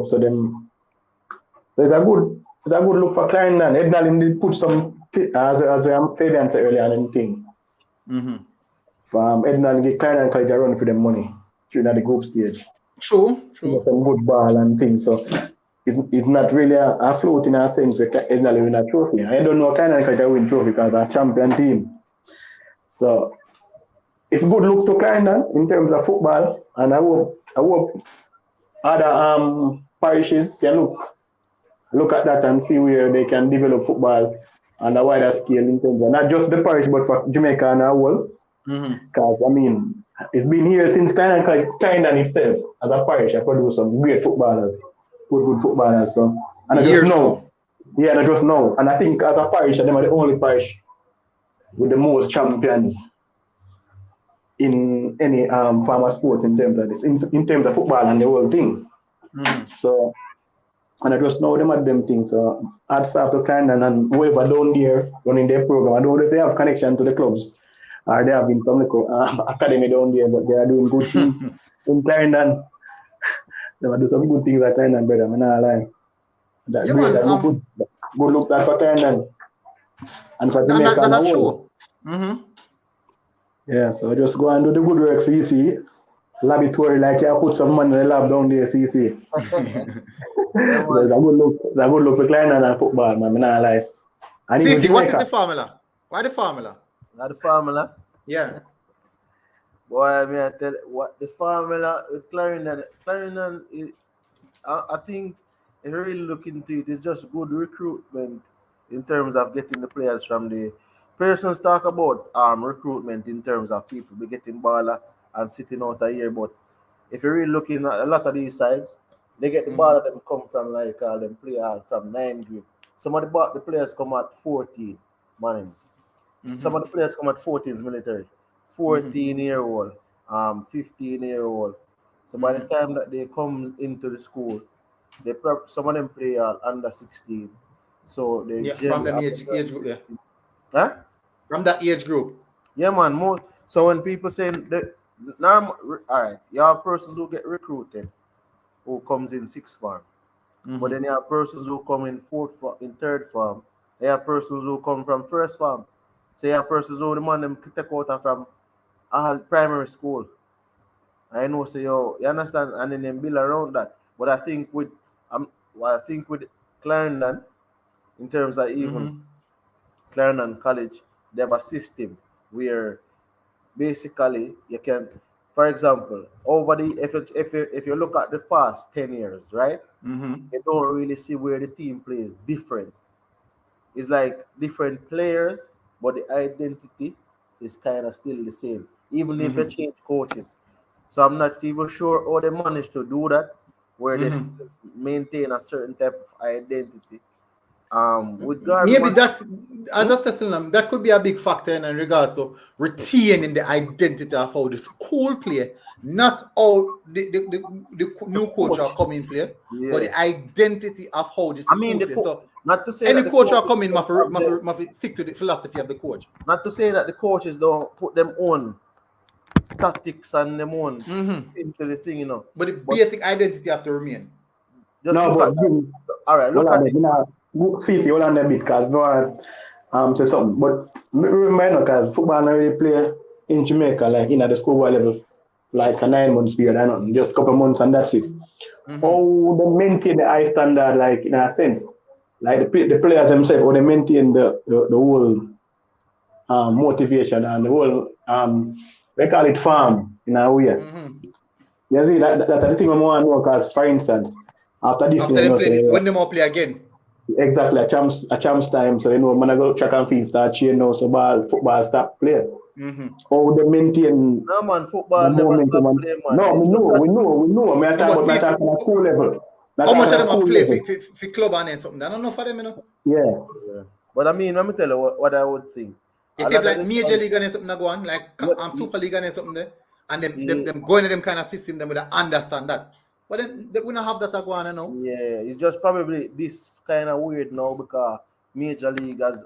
So them. There's a good look for Clarendon. Ednal did put some, as Fabian said earlier, on thing. From Ednal get Clarendon College a run for them money. through the group stage. True. Some good ball and things. So it's not really a float in a sense. It's not win a trophy. I don't know kind of like a win trophy because a champion team. So it's good look to Clarendon in terms of football, and I hope other parishes can look at that and see where they can develop football on a wider scale in terms of not just the parish but for Jamaica and our world. Because I mean, it's been here since Clarendon itself as a parish. I produced some great footballers, good footballers. So and I just know, and I think as a parish, they are the only parish with the most champions in any form of sport in terms of this, in terms of football and the whole thing. So, and I just know them at them things. So, hats off to Clarendon and whoever down there running their program. I don't know if they have connection to the clubs or they have been some academy down there, but they are doing good things in Clarendon. They will do some good things at Clarendon, brother. I'm not lying. That's good look that for Clarendon and for Jamaica and the world. Yeah, so just go and do the good work, CC. Laboratory, like you put some money in the lab down there, CC. There's a good look for Clarendon and football, man. I'm not lying. CC, what is the formula? Why the formula? Not the formula? Yeah. Boy, I mean, I tell you, what the formula with Clarendon is, I think if you really look into it, it's just good recruitment in terms of getting the players from the persons talk about recruitment in terms of people be getting baller and sitting out a year, but if you're really looking at a lot of these sides, they get the baller them come from like them play from 9th grade. Some of the players come at 14, Mannings. Some of the players come at 14's military, 14-year-old, 15-year-old. So by the time that they come into the school, some of them play under 16. So they from the age group, yeah. Huh? From that age group. Yeah, man. So when people saying that, all right, you have persons who get recruited who comes in 6th form, but then you have persons who come in 3rd form. You have persons who come from 1st form. So you have persons who the man them take out from primary school. I know, so you understand, and then they build around that. But I think with Clarendon, in terms of even Clarendon College, they have a system where basically you can, for example, if you look at the past 10 years, right? You don't really see where the team plays different. It's like different players, but the identity is kind of still the same, even if you change coaches. So I'm not even sure how they managed to do that, where they still maintain a certain type of identity. With Garvey, maybe that, as I said, that could be a big factor in regards to retaining the identity of how the school play, not how the new coach are coming play, but the identity of how the school play. So not to say any coach are coming must stick to the philosophy of the coach. Not to say that the coaches don't put them own tactics and them own into the thing, But the basic identity have to remain. Just look at that. All right, look at it. See, hold on a bit, because no say something. But remember, because football not really play in Jamaica, like in at the schoolboy level, like a 9 months period, I know, just a couple months and that's it. How they maintain the high standard, like in a sense, like the players themselves, or they maintain the whole motivation and the whole they call it farm in a way. You see, that's the thing I want to know, because for instance, after they play this, when they more play again. Exactly, a champs time, so man I go track and field start cheering now, so football stop playing. How they maintain football never stop playing, man. No, we know. I talk about on a school level. How much of them are play for club and something? I don't know for them, Yeah. But I mean, let me tell you what I would think. If you have like Major League and something go on, like Super League and something there, and them going to them kind of system, them would understand that. But then we don't have that going on now. Yeah, it's just probably this kind of weird now, because Major League, as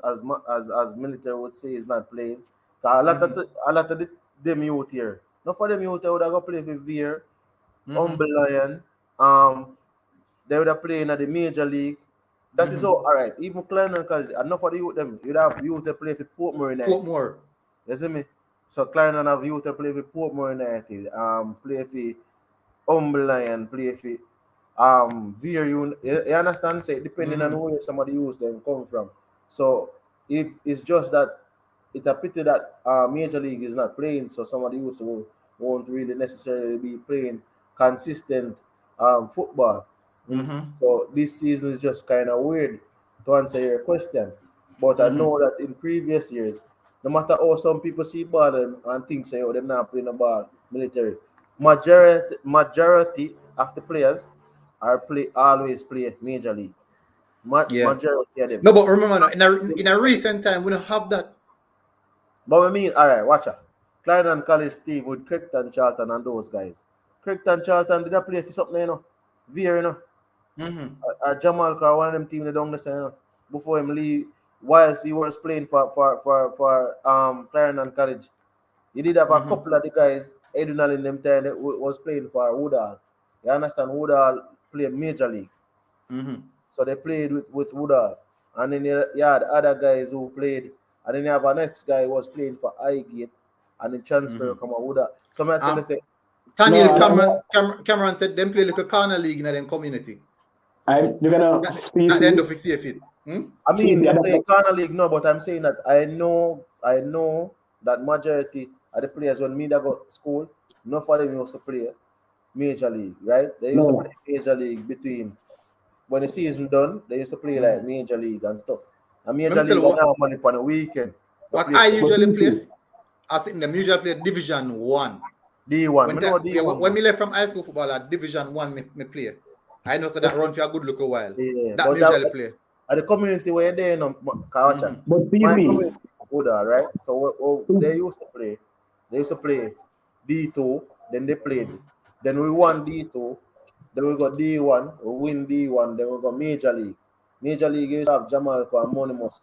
military would say, is not playing. A lot of them youth here. Not for them youth, they would have go play for Veer, Humble Lion. They would have played in the Major League. That is all right. Even Clarendon College, enough for the youth them. You'd have youth to play for Portmore. Portmore. You see me? So Clarendon have youth to play for Portmore United, play for Humble Lion, play for VRU. You understand? Say depending on where somebody use them come from. So if it's just that it's a pity that Major League is not playing, so somebody use won't really necessarily be playing consistent football. So this season is just kind of weird to answer your question. But I know that in previous years, no matter how some people see ball and think say, oh, they're not playing a ball military. Majority of the players always play Major League. Majority of them. No, but remember, in a recent time, we don't have that. But I mean, all right, watch out. Clarendon College team with Crichton, Charlton, and those guys. Crichton, Charlton, did I play for something, you know? Veer, you know? Jamal, one of them team, they don't listen, you know? Before him leave, whilst he was playing for Clarendon College. He did have a couple of the guys, Edunal in them time, that was playing for Woodall. You understand? Woodall played Major League. So they played with Woodall. And then you had other guys who played. And then you have a next guy who was playing for Highgate. And then transfer come on Woodall. So I tell you, say, Cameron said them play like a corner league in their community. You're gonna at the end of it, see if it. I mean, they play corner league, no, but I'm saying that I know that majority of the players when me that go school, none of them used to play Major League, right? They used to play Major League between when the season done, they used to play like Major League and stuff. And Major League now money on the weekend. What I usually play, I think them usually play Division 1. D1. When me left from high school football at Division 1, me play. I know so that run for a good look a while. Yeah, that me usually play. At the community where they know, but my community Buddha, right? So they used to play. They used to play D2, then they played. Then we won D2, then we got D1, we win D1, then we got Major League. Major League used to have Jamalco and Monimus,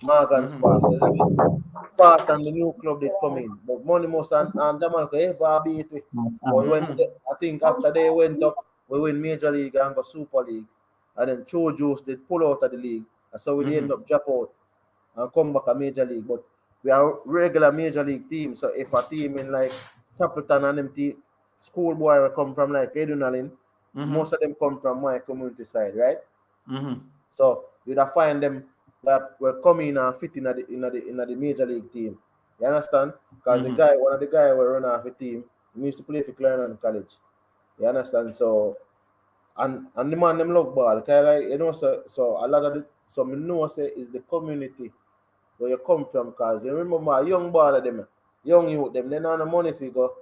Morgan Sparks. Spark and the new club they come in. But Monimus and Jamalco ever beat it. But when I think after they went up, we win Major League and got Super League. And then Chojos did pull out of the league. And so we end up drop out and come back a Major League. But we are regular Major League team. So if a team in like Chapelton and them team, Schoolboy will come from like Edunalin, most of them come from my community side, right? So you'd have find them that will come in and fit in the Major League team. You understand? Because one of the guys will run off the team, he used to play for Clarendon College. You understand? So and the man them love ball. Like, you know, so a lot of so me know say is the community where you come from, because you remember a young baller them, young youth them, they don't have the money if you go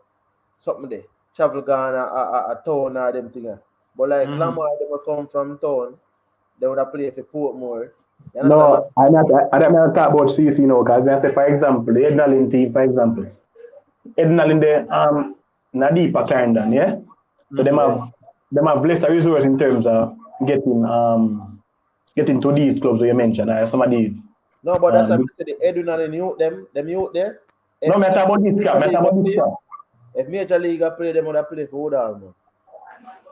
something there. Travel gone a town or them thing. But like Lamar them will come from town, they would have played for Portmore. No, I don't talk about CC now, because I say, for example, the Ednalin team, for example. Ednalin the Nadipa Clarendon, yeah? So them have less resource in terms of getting to these clubs that you mentioned, some of these. No, but that's what I said, the Ednalin youth, them youth there. No, I talk about this club. If Major League play, them would have played for Woodall.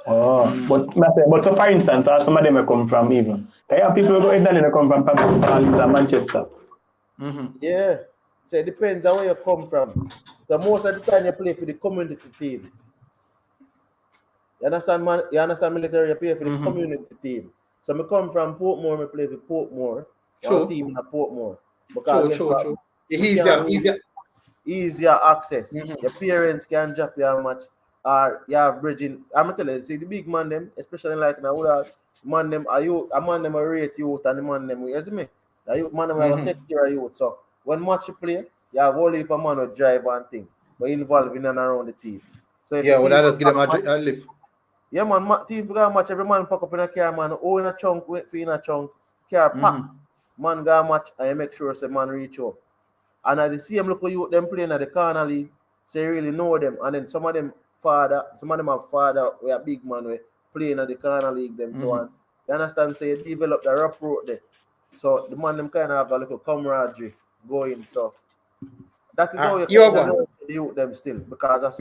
But so for instance, some of them will come from even. They have people who go Ednalin who come from Paris and Manchester. Yeah. So it depends on where you come from. So most of the time you play for the community team. You understand, man? You understand military, you play for the community team. So I come from Portmore, I play for Portmore. One team in Portmore. Because easier access. Your parents can drop you how much. Or you have bridging. I'm telling you, see the big man them, especially like now, man them are you, a man them a rate youth and the man them, you see me? The man them will take care of youth. So when match you play, you have only a man who drive and thing, but involved in and around the team. So yeah, well, that does give them a lift. Yeah, man, team got match, every man pack up in a car, man, in a chunk, wait for in a chunk, car pack. Man got match and you make sure the man reach up. And at the same look at you them playing at the corner league, so you really know them. And then some of them have father we are big man we playing at the corner league them too. You understand? So you develop the rough road there. So the man them kind of have a little camaraderie going. So that is how you can know the youth them still, because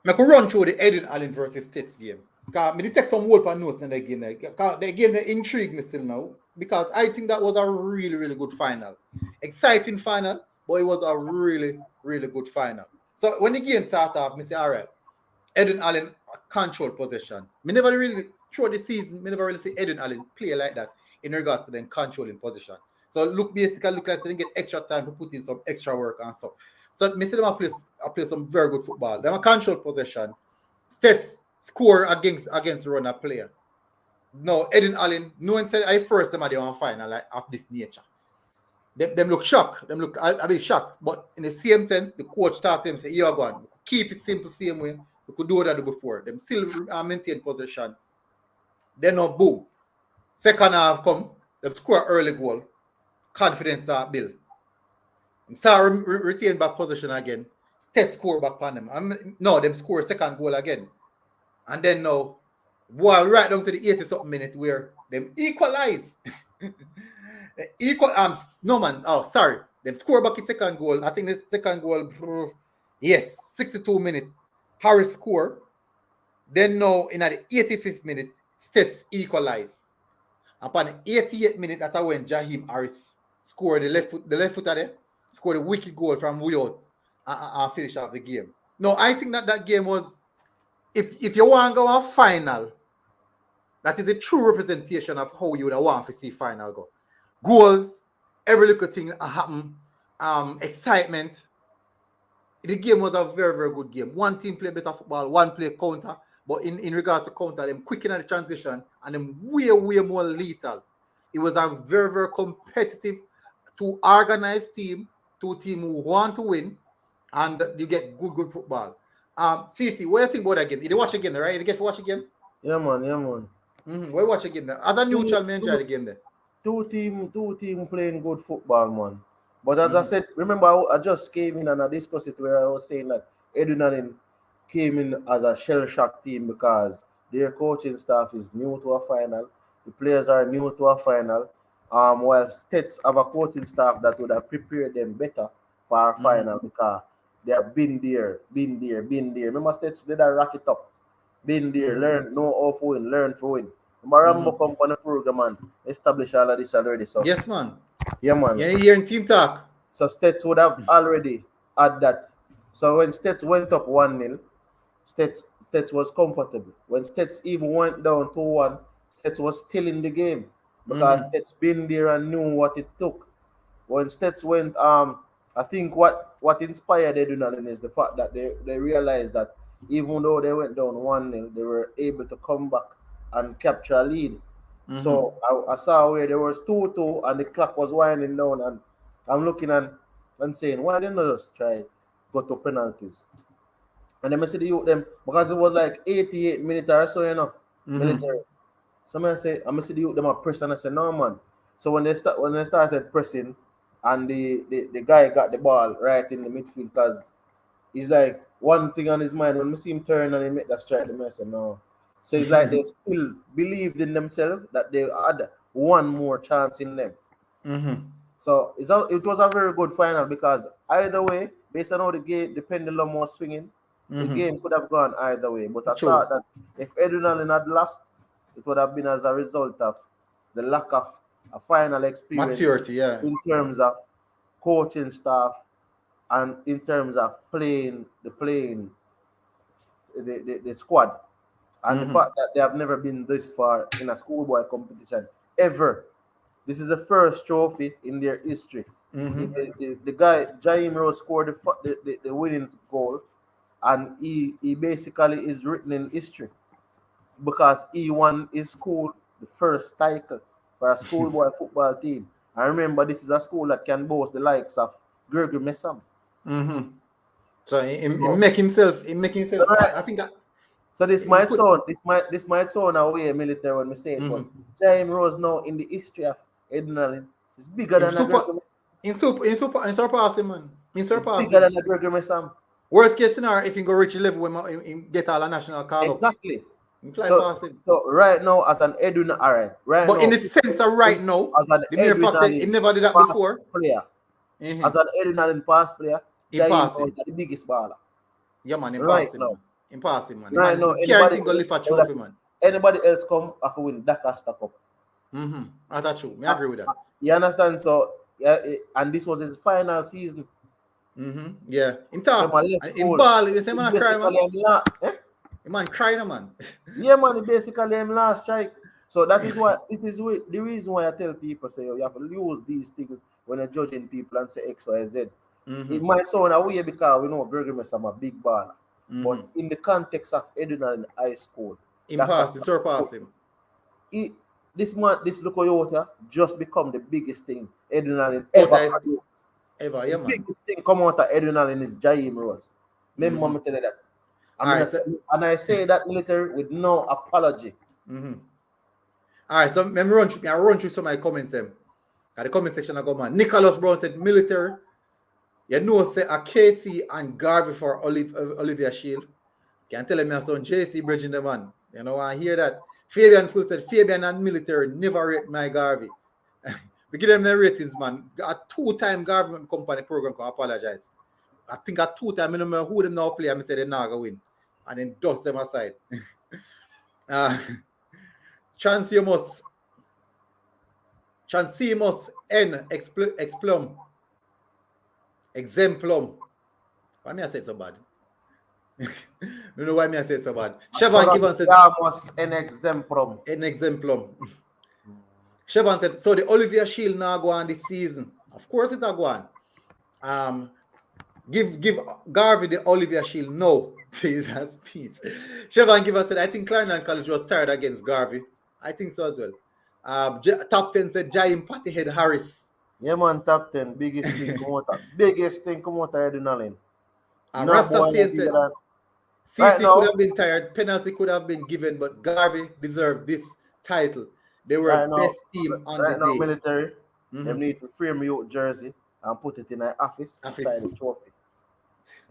I could run through the Ednalin versus States game. Because I take some whole notes in the game. The game they intrigue me still now, because I think that was a really, really good final. Exciting final, but it was a really, really good final. So when the game started off, I say, all right, Edwin Allen control possession. Me never really, throughout the season, me never really see Edwin Allen play like that in regards to them controlling position. So basically look like they get extra time to put in some extra work and stuff. So me see them play some very good football. Them a control possession. Sets score against the runner player. No, Edwin Allen, no one said I first them are the one final like of this nature. Them look shocked. Them look I be shocked. But in the same sense, the coach talks to them say, you're going. Keep it simple same way. We could do what I do before. Them still maintain possession. Then no boom. Second half come, them score early goal. Confidence start build. And start retain back possession again. Stet score back on them. No, them score second goal again. And then now, boy, right down to the 80-something minute where them equalize. No man, oh sorry. Them score back the second goal. I think the second goal, yes, 62 minutes. Harris score. Then now in the 85th minute, Stets equalize. Upon the 88th minute, that's when Jaheim Harris scored the left footer there, scored a wicked goal from way out and finish off the game. No, I think that game was, if you want to go a final, that is a true representation of how you would want to see final go. Goals, every little thing happen, excitement. The game was a very, very good game. One team play better football, one play counter. But in regards to counter, them quick in the transition and them way, way more lethal. It was a very, very competitive, two organized team, two teams who want to win, and you get good football. Cici, what do you think about that game? Did you watch again, right? Did you get to watch again? Yeah, man. What you watch again there? As a neutral, man, enjoy the game there. Two team playing good football, man. But as I said, remember I just came in and I discussed it where I was saying that Edwin Allen came in as a shell-shock team because their coaching staff is new to a final. The players are new to a final. While Stets have a coaching staff that would have prepared them better for a final because they have been there. Remember Stets did a rack it up. Been there, learn, know how to win, learn to win. Remember Rambo come on the program and establish all of this already. So yes, man. Yeah, man. You're hearing team talk. So Stets would have already had that. So when Stets went up 1-0, Stets was comfortable. When Stets even went down 2-1, Stets was still in the game because Stets been there and knew what it took. When Stets went, I think what inspired Edwin Allen is the fact that they realized that even though they went down 1-0, they were able to come back and capture a lead. So I saw where there was 2-2 and the clock was winding down, and I'm looking and saying, why didn't they just try go to penalties? And then I see the youth them because it was like 88 minutes or so, military. So I see the youth them are press, and I said, no man. So when they started pressing and the guy got the ball right in the midfield, because he's like one thing on his mind when I see him turn and he make that strike, I said no. So it's like they still believed in themselves that they had one more chance in them. So it was a very good final because either way, based on how the pendulum was swinging, the game could have gone either way. But I thought that if Edwin Allen had lost, it would have been as a result of the lack of a final experience. Maturity, in terms of coaching staff and in terms of playing the squad. And the fact that they have never been this far in a schoolboy competition ever. This is the first trophy in their history. The guy, Jaheim Rose, scored the winning goal, and he basically is written in history because he won his school the first title for a schoolboy football team. I remember this is a school that can boast the likes of Garvey Maceo. So he make himself. Right. I think that. So this might sound a way military when we say it, but Jaheim Rose now in the history of Edwin Allen is bigger than a Garvey. In surpassing, man. In surpassing. Bigger than a Garvey Maceo. Worst case scenario, if you go reach a level when he get all the national call. Exactly. So right now, as an Edwin, but now, in the sense of right now, as an the mere fact that he never did that before. Player, as an Edwin Allen pass player, Jaheim is the biggest baller. Yeah, man. Right now. Impossible, man. Right now, anybody else come after win DaCosta Cup. That's true. I agree with that. You understand? So, and this was his final season. Yeah. In talk. In School. ball, you say man cry, man. Eh? Man crying, man. Yeah, man, basically him last strike. So that is why it is the reason why I tell people say you have to use these things when you're judging people and say X, Y, Z. It might sound a way because we know Garvey Maceo is a big baller. But in the context of Edinal in high school, surpass him. This Lukoyota just become the biggest thing Edinal ever produced. Ever, yeah, man. The biggest thing come out of Edinal in is Jaim Rose. Remember me tell you that. I say that military with no apology. All right, so let me run through some of my comments. At the comment section, I go, man. Nicholas Brown said, military. You know, say a KC and Garvey for Olivia Shield. Can't tell him I have some JC bridging the man. You know, I hear that. Fabian Full said, Fabian and military never rate my Garvey. We give them the ratings, man. A 2-time government company program can apologize. I think a 2-time, I don't know who them now play, and I say they're not going to win. And then dust them aside. Chansimus N Explum. Exemplum. Why me I say it so bad? I don't know why me I say it so bad. Chevron Given said an exemplum. An exemplum. Chevron said, so the Olivia Shield now go on this season. Of course it's not go on. Give Garvey the Olivia Shield. No. Jesus, peace. Chevron Given said, I think Clarendon College was tired against Garvey. I think so as well. Top 10 said Jaim Pattyhead Harris. Yeah, man, top 10. Biggest thing come out of Edinalin. Rasta said CC could have been tired. Penalty could have been given, but Garvey deserved this title. They were the best team on the day. Military, they need to frame your jersey and put it in an office beside the trophy.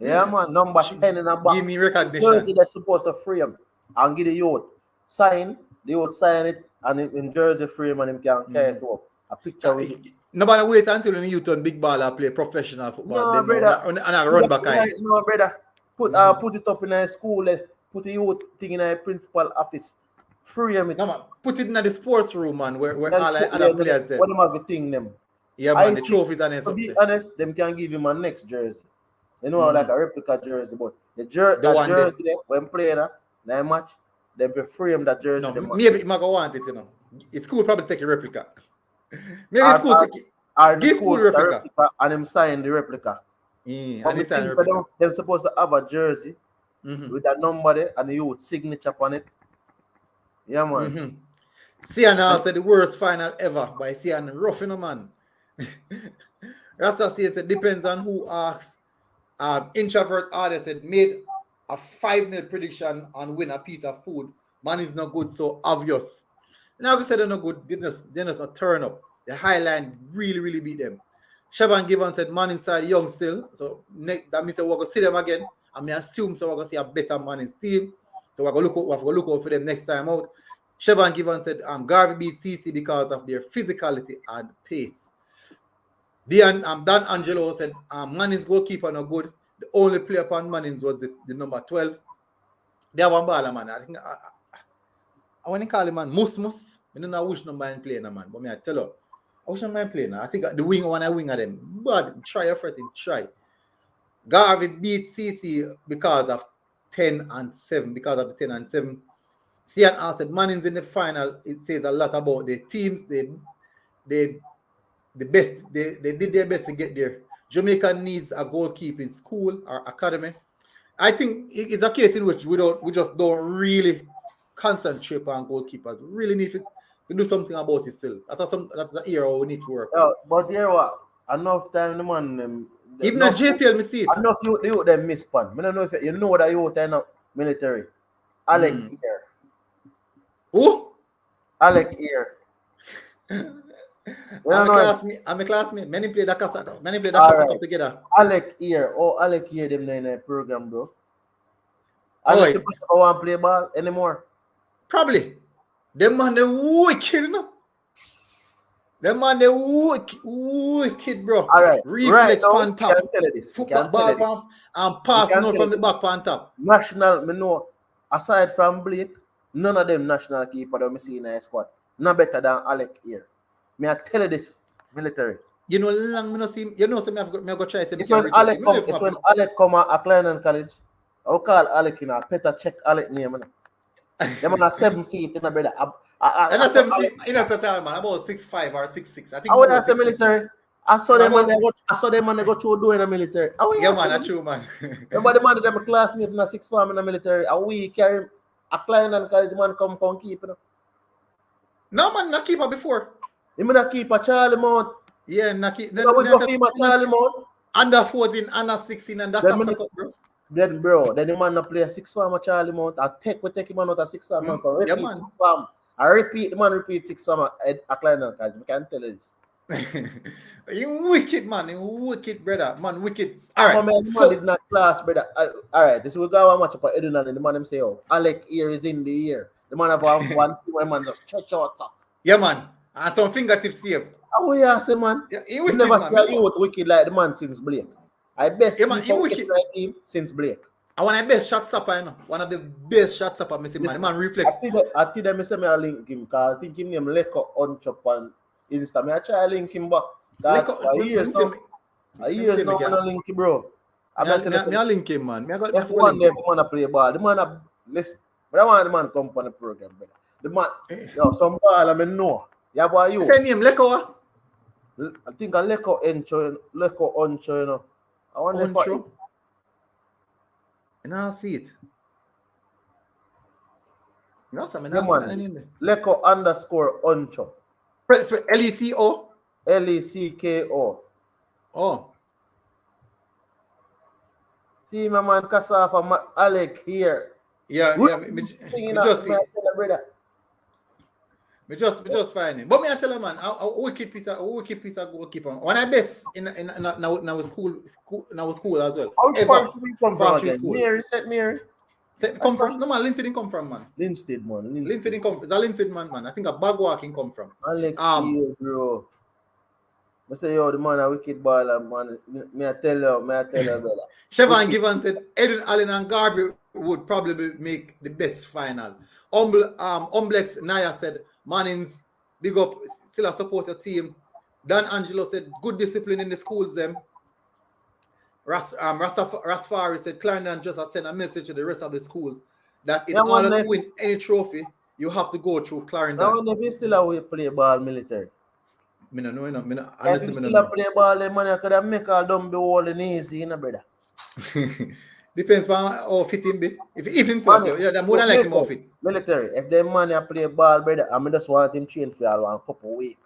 Yeah, man, number 10 in the back. Give me recognition. Jersey they're supposed to frame and give the youth. Sign, the youth sign it and in jersey frame and him can carry it up. A picture with it. Nobody wait until the youth on big ball and play professional football. No, brother. And I run back. No, brother. Put it up in a school. Put the youth thing in a principal office. Frame it. No, man. Put it in the sports room, man, where all the other players there. What them have the thing them? Yeah, man, the trophies and to be honest, them can give him a next jersey. You know, like a replica jersey, but the jersey there, when playing that match, them can frame that jersey. No, maybe you might want it, you know. School probably take a replica. Maybe school take it. Give school replica. And them sign the replica. And they sign replica. They're supposed to have a jersey with a number there and the youth signature on it. Yeah, man. Sian said the worst final ever by Sian roughing a man. Rasta says it depends on who asks. Introvert artist said made a 5-0 prediction and win a piece of food. Man is not good, so obvious. Now we said they're not good, they just a turn up. The Highline really beat them. Shaban Given said man inside young still. So that means we're going to see them again. I mean assume so we're going to see a better man in team. So we're going to look out for them next time out. Shaban Given said Garvey beat CC because of their physicality and pace. Dan Angelo said Mannings goalkeeper no good. The only player upon Mannings was the number 12. They have one baller, man. I think I want to call him man Mus. I don't know which number I'm playing, man. But I tell you, which number I'm playing. I think the wing one I wing of them. But try everything, try. Garvey beat CC because of 10 and 7. Because of the 10 and 7. Sian said Mannings in the final. It says a lot about the teams. They did their best to get there. Jamaica needs a goalkeeping school or academy. I think it's a case in which we just don't really concentrate on goalkeepers. We really need to do something about it still. That's the era we need to work. But there what? Enough time the man even the JPL me see it. Enough you them miss pan. I don't know if you know that you turn up military. Alec here. Who? Alec here. I'm a classmate. Many play DaCosta together. Alec here. Alec here them in a program, bro. Alec don't want to play ball anymore. Probably. Them man they wicked, you know. Them man they wicked, bro. All right. Reflex on top. Can tell you this. Football ball pump and pass from the back on top. National, me know. Aside from Blake, none of them national keeper that me see in a squad. No better than Alec here. Me I tell you this, military. You know, long me no see. You know, so me have go try. It's when Alec come. It's when Alec come at Clarendon College. I will call Alec in a better check Alec name. Them man are 7 feet, in a brother. And I 7 feet. In a time, man, about 6'5" or 6'6". I think. I was the military. I saw them when they go. I saw them when they go through doing the military. Yeah, man, that's true, man. Remember the man that my classmate in a 6th form in the military. And we carry a Clarendon College man come keep. You know? No, man, not keeper before. You mean not keep a Charlie Mount? Yeah, not keep. Then we go for Charlie Mount. Under 14, under 16, and that's bro. Then the man not play a 6th form at Charlie Mount. We take him out of 6th form. Repeat Yeah, man. 6th form. I repeat, the man repeat 6th form at Clarendon College. I can't tell you this. You wicked, man. You wicked, brother. Man, wicked. All right. Man, so, did not class, brother. All right. This will go a match up at Edinburgh. And the man them say, oh, Alec here is in the ear. The man have one man just stretch out. So. Yeah, man. And some fingertips here. Oh, yeah, say, man. Yeah, you never see a youth wicked like the man since Blake. I best yeah, man, wicked like him since Blake. I want the best shot stopper, you know. One of the best shot stopper, man. The man reflex. I think I say I link him because I think him name Leko on chop on Insta. I try to link him back. Years now when I link him, bro. I link him, man. I got one day the man play ball. The man listen, but I want the man come on the program, brother. The man, some ball I know. You have what you? Say name Leko. I think I Leko Oncho, you know. I want to Oncho. And I see it. You know something? Leko _ Oncho. Leco. Lecko. Oh. See my man Kasafa Alec here. Yeah. Me just find him. But me I tell you, man, a wicked piece of goalkeeper. One of the best in our school as well. How far should we come from again? Mary. Come from? No, man, Lindsay didn't come from, man. Lindsay didn't come from. It's a Lindsay man. I think a bag walking come from. Alec here, bro. I say, yo, the man a wicked baller, man. Me I tell you, brother. Chevron Given said Edwin Allen and Garvey would probably make the best final. Umblex Naya said Mannings, big up, still a supporter team. Dan Angelo said good discipline in the schools them. Rasfari said Clarendon just send a message to the rest of the schools that in order to win any trophy, you have to go through Clarendon. Now if you still a play ball military. Me no know, if you still a play ball, the man could have make all dumb be all in easy, you know, brother. Depends on how fit him be. If him fit, yeah, more than like him off it. Military, if the man play ball, brother, I just want him train for a couple of weeks.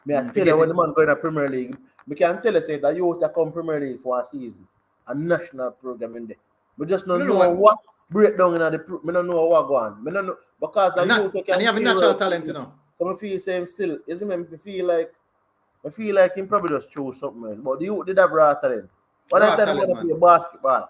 I tell you when the man go in the Premier League, I can tell you say that you have to come Premier League for a season, a national program in there. We just don't know what breakdown in the I don't know what go on. I don't know because and you have a natural talent, you know. So I feel same still. Isn't it? I feel like him probably just chose something else. But the youth did have raw talent. When I tell him to play basketball.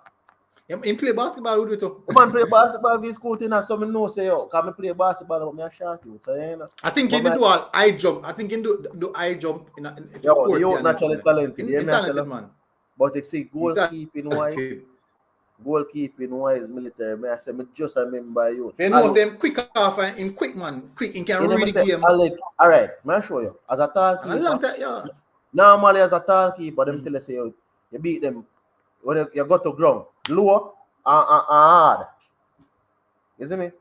He play basketball with you. The man play basketball with his school thing, and so I know say, yo, can I play basketball, but I shot you. So, you know. I think he do all high jump. I think he do high jump in sport. You're naturally talented. He's talented, man. But you see, goalkeeping wise, military, I say, I just remember you. They know them quick off and in quick, man. Quick, he can read the game. Alec, all right, may I show you? As a tall keeper, normally as a tall keeper, them tell you say, you beat them when you go to ground. Low and hard. You see me?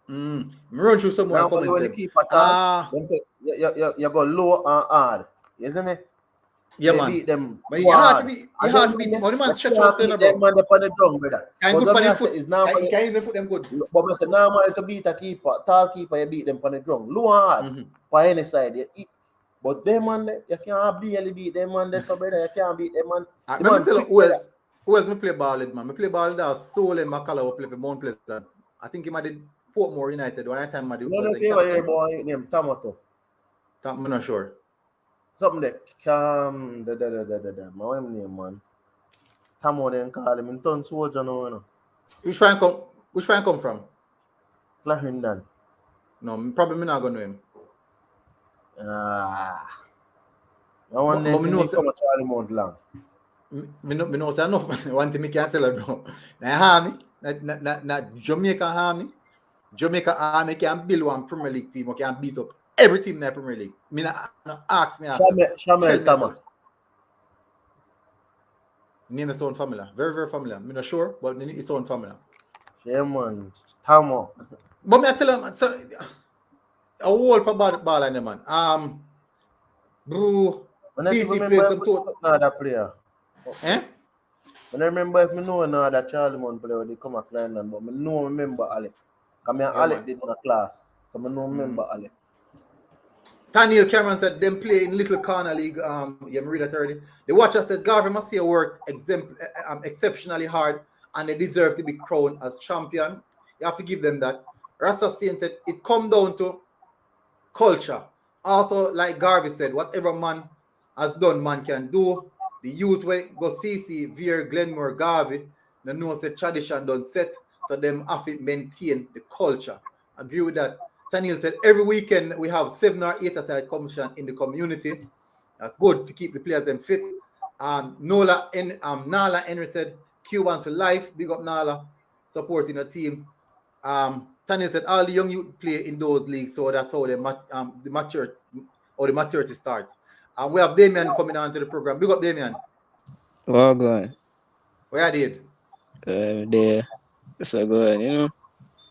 Run through somewhere. When you keep attack, them say you go low and hard. You see me? Yeah, they man. Beat them. But you have to beat them. Only man stretch out center, bro. Man up on the ground, brother. Can you can even put them good. But I say normally to beat a keeper, tall keeper, you beat them on the ground. Low and hard. For any side, you eat. But them man, you can't barely beat them man. So brother, you can't beat them man. Let me tell you who else me play ball with, man. Me play ball that Soul and Macala play for Mount Pleasant. I think he might did Portmore United one time. I do. No favor here, boy. Name Tomato. I'm not sure. Something that my name, man. Tomo then call him in Ton Soldier now, you know. Which fan come from? Clarendon. No, probably me not gonna know him. I want them to come to Charlie Mount long. Me know say enough. One thing me can't tell her, bro. Now Jamaica Army. Jamaica Army can build one Premier League team or can beat up every team in the Premier League. Me not ask me. Shamel Thomas. Name is own familiar. Very, very familiar. I'm not sure, but it's own familiar. Yeah, man. Tamo. But me I tell him, so, a whole ball on them, man. Bro, CC played some two. Another player. Eh? I remember if I know another Charlemont player when they come at Clarendon, but I know remember Alec. Because Alec did my class. So I know remember Alec. Daniel Cameron said them play in Little Corner League. Yeah, me read that already. The watcher said Garvey Maceo worked exceptionally hard and they deserve to be crowned as champion. You have to give them that. Rasta Saint said it come down to culture. Also, like Garvey said, whatever man has done, man can do. The youth way go CC, Veer, Glenmore, Garvey. They know say tradition done set, so them have to maintain the culture. Agree with that. Daniel said every weekend we have 7 or 8 aside commission in the community. That's good to keep the players them fit. Nala Henry said Cubans for life. Big up Nala, supporting the team. Daniel said all the young youth play in those leagues, so that's how the maturity starts. And we have Damien coming on to the program. Big up Damien. Well, good. Where I did? There. So good, you know.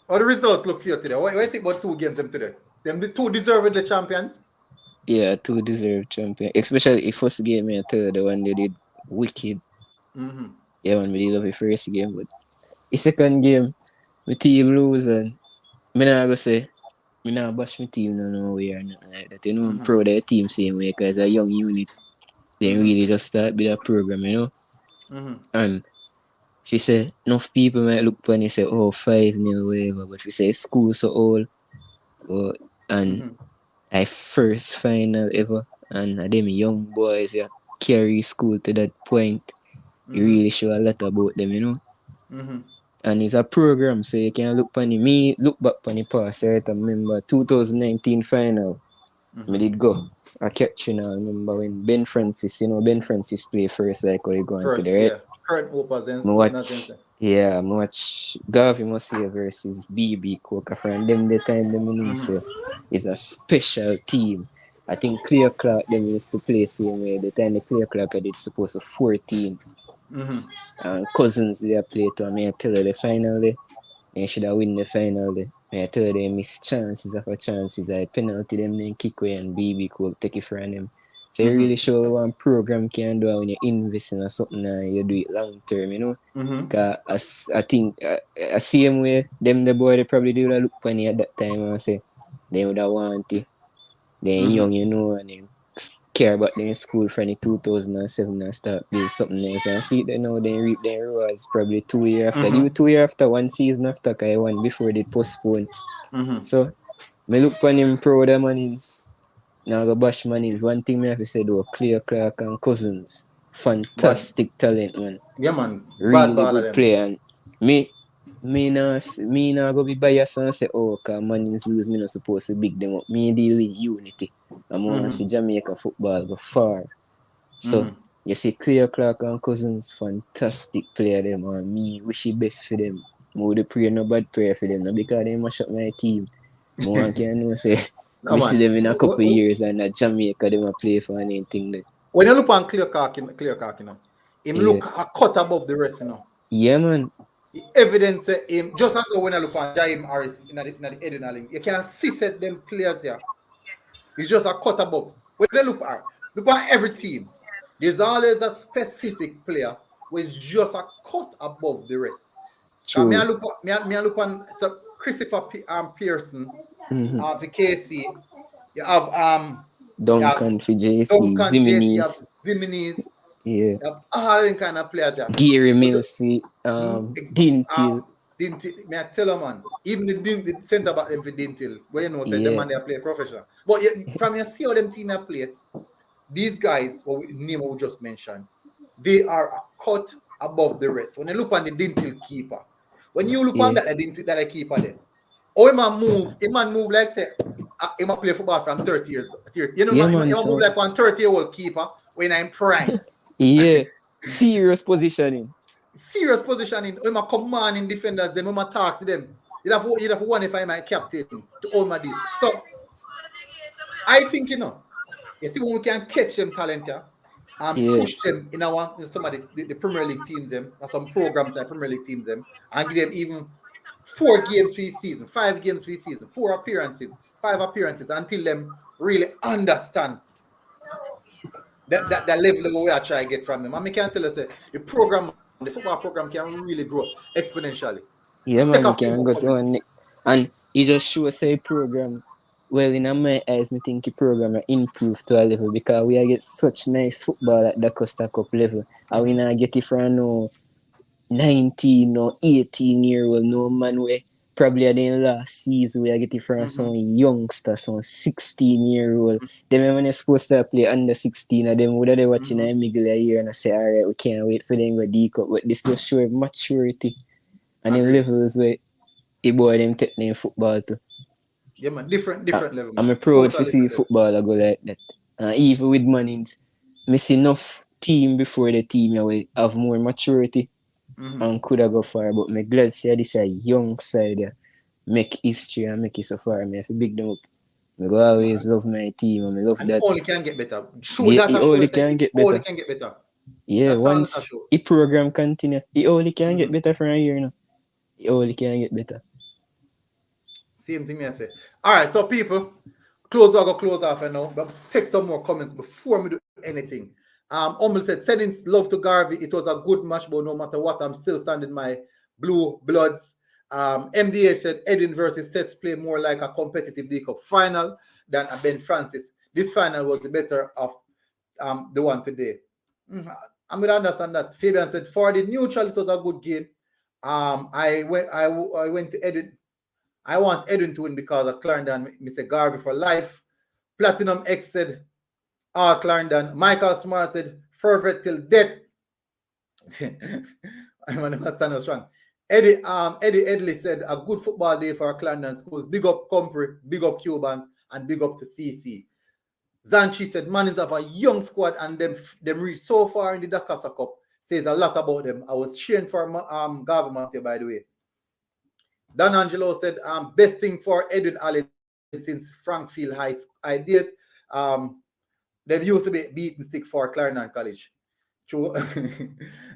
How the results look for you today? What do you think about 2 games them today? Them the 2 deservedly champions? Yeah, 2 deserved champion. Especially the first game, I tell you, the one they did wicked. Mm-hmm. Yeah, man, we did love the first game, but the second game, my team lose, and me not go say, me not bash my team no way or nothing like that. You know, I'm proud of the team same way, because a young unit, they really just start with a program, you know. Mm-hmm. And she said, enough people might look funny and say, oh, 5-0, whatever. But she say, school so old. And I first final ever. And them young boys, yeah, carry school to that point. You really show a lot about them, you know. Mm-hmm. And it's a program, so you can look funny. Me, look back on the past, right? I remember 2019 final. I did go. I catch you now. I remember when Ben Francis play first, like when you go into the right. Yeah. Current Opers and I watch Garvey Maceo versus BB Coca from them the time them know so it's a special team. I think Clear Clark them used to play same way. The time the Clear Clark did supposed to 14. And Cousins they play to me. I tell you the final day, they should have win the final day. I tell you they miss chances after chances. I penalty them then kick away and BB could take it from them. So you really show what one program can do when you invest in something and you do it long term, you know. Because I think a same way, them the boy they probably do look funny at that time and say they would have wanted. They're young, you know, and they care about their school from the 2007 and start doing something else. And see it now they reap their rewards probably 2 years after. You 2 years after, 1 season after, because I won before they postponed. So me look for him proud of Mannings. Now go bash Mannings. One thing me have to say though, Clear Clark and Cousins. Fantastic talent, man. Yeah, man. Really good player. And me nah go be biased and say, oh, because Mannings lose, me not supposed to big them up. Me deal with unity. I'm want to see Jamaica football go far. So you see Clear Clark and Cousins, fantastic player them, and me wish the best for them. I would pray no bad prayer for them, not because they mash up my team. I can know say we see them in a couple of years and at Jamaica they will play for anything there. When you look on Clear Clark, you know, him look a cut above the rest, you know. Yeah, man. The evidence him just as when I look on Jaime Harris in the Edna Link, you can see that them players here. It's just a cut above. When they look at every team, there's always that specific player who is just a cut above the rest. So me I look on so Christopher Pearson, for KC. You have Duncan for JC, Ziminiz. Yeah. You have all them kind of players there. Gary Milsey, Dintil. Dintil, may I tell you, man, even the centre back them for Dintil, where you know, say the man they play professional. But from you see how them team have played, these guys, name we just mentioned, they are a cut above the rest. When you look on the Dintil keeper, when you look on that keeper there, oh, he man move like say, he man play football from 30 years. You know, he man move like one 30-year-old keeper when I'm prime. Yeah, serious positioning. Serious positioning. When I commanding defenders, then when I talk to them, you'd have one if I'm my captain to hold my deal. So I think, you know, you see when we can catch them talent, yeah, and Yeah. push them in some of the Premier League teams, them, or some programs that Premier League teams, them, and give them even 4 games for the season, 5 games for the season, 4 appearances, 5 appearances, until them really understand that level of what we are trying to get from them. And I can tell us, the football program can really grow exponentially. Yeah, Take man, we off them can more go to positive. one. And you just show say program. Well, in my eyes, me think the program are improved to a level because we are get such nice football at the Costa Cup level. And we not get it from no 19 or 18-year-old, no man way. Probably at the last season, we are getting from some youngster, some 16-year-old. Then when they're supposed to play under 16, of them would have watching a middle a year and I say, all right, we can't wait for them to go D-Cup. But this just show maturity and the levels where the boy them take in football too. Yeah, man, different level, man. I'm proud to Totally see different level. football go like that. Even with Mannings, I see enough team before the team will have more maturity and could have go far. But I'm glad to see this a young side make history and make it so far. I have to big them up. I go always love my team and I love And that. only can get better. It only can get better. Only can get better. Yeah, That's once the program continue, it only can get better from a year now. It only can get better. Same thing I say. All right, so people, close off and now, but take some more comments before we do anything. Omel said, sending love to Garvey. It was a good match, but no matter what, I'm still standing my blue bloods. MDA said, Edwin versus Tets play more like a competitive D-Cup final than a Ben Francis. This final was the better of the one today. I'm going to understand that. Fabian said, for the neutral, it was a good game. I went to Edwin. I want Edwin to win because of Clarendon. Mr. Garvey for life. Platinum X said, Clarendon. Michael Smart said, fervent till death. I want to stand up strong. Eddie Edley said, a good football day for our Clarendon schools. Big up Compre, big up Cubans, and big up to CC. Zanchi said, Mannings have a young squad and them reach so far in the DaCosta Cup. Says a lot about them. I was cheering for Garvey Maceo, by the way. Dan Angelo said, best thing for Edwin Allen since Frankfield High ideas. They used to be beaten 6 for Clarendon College. True.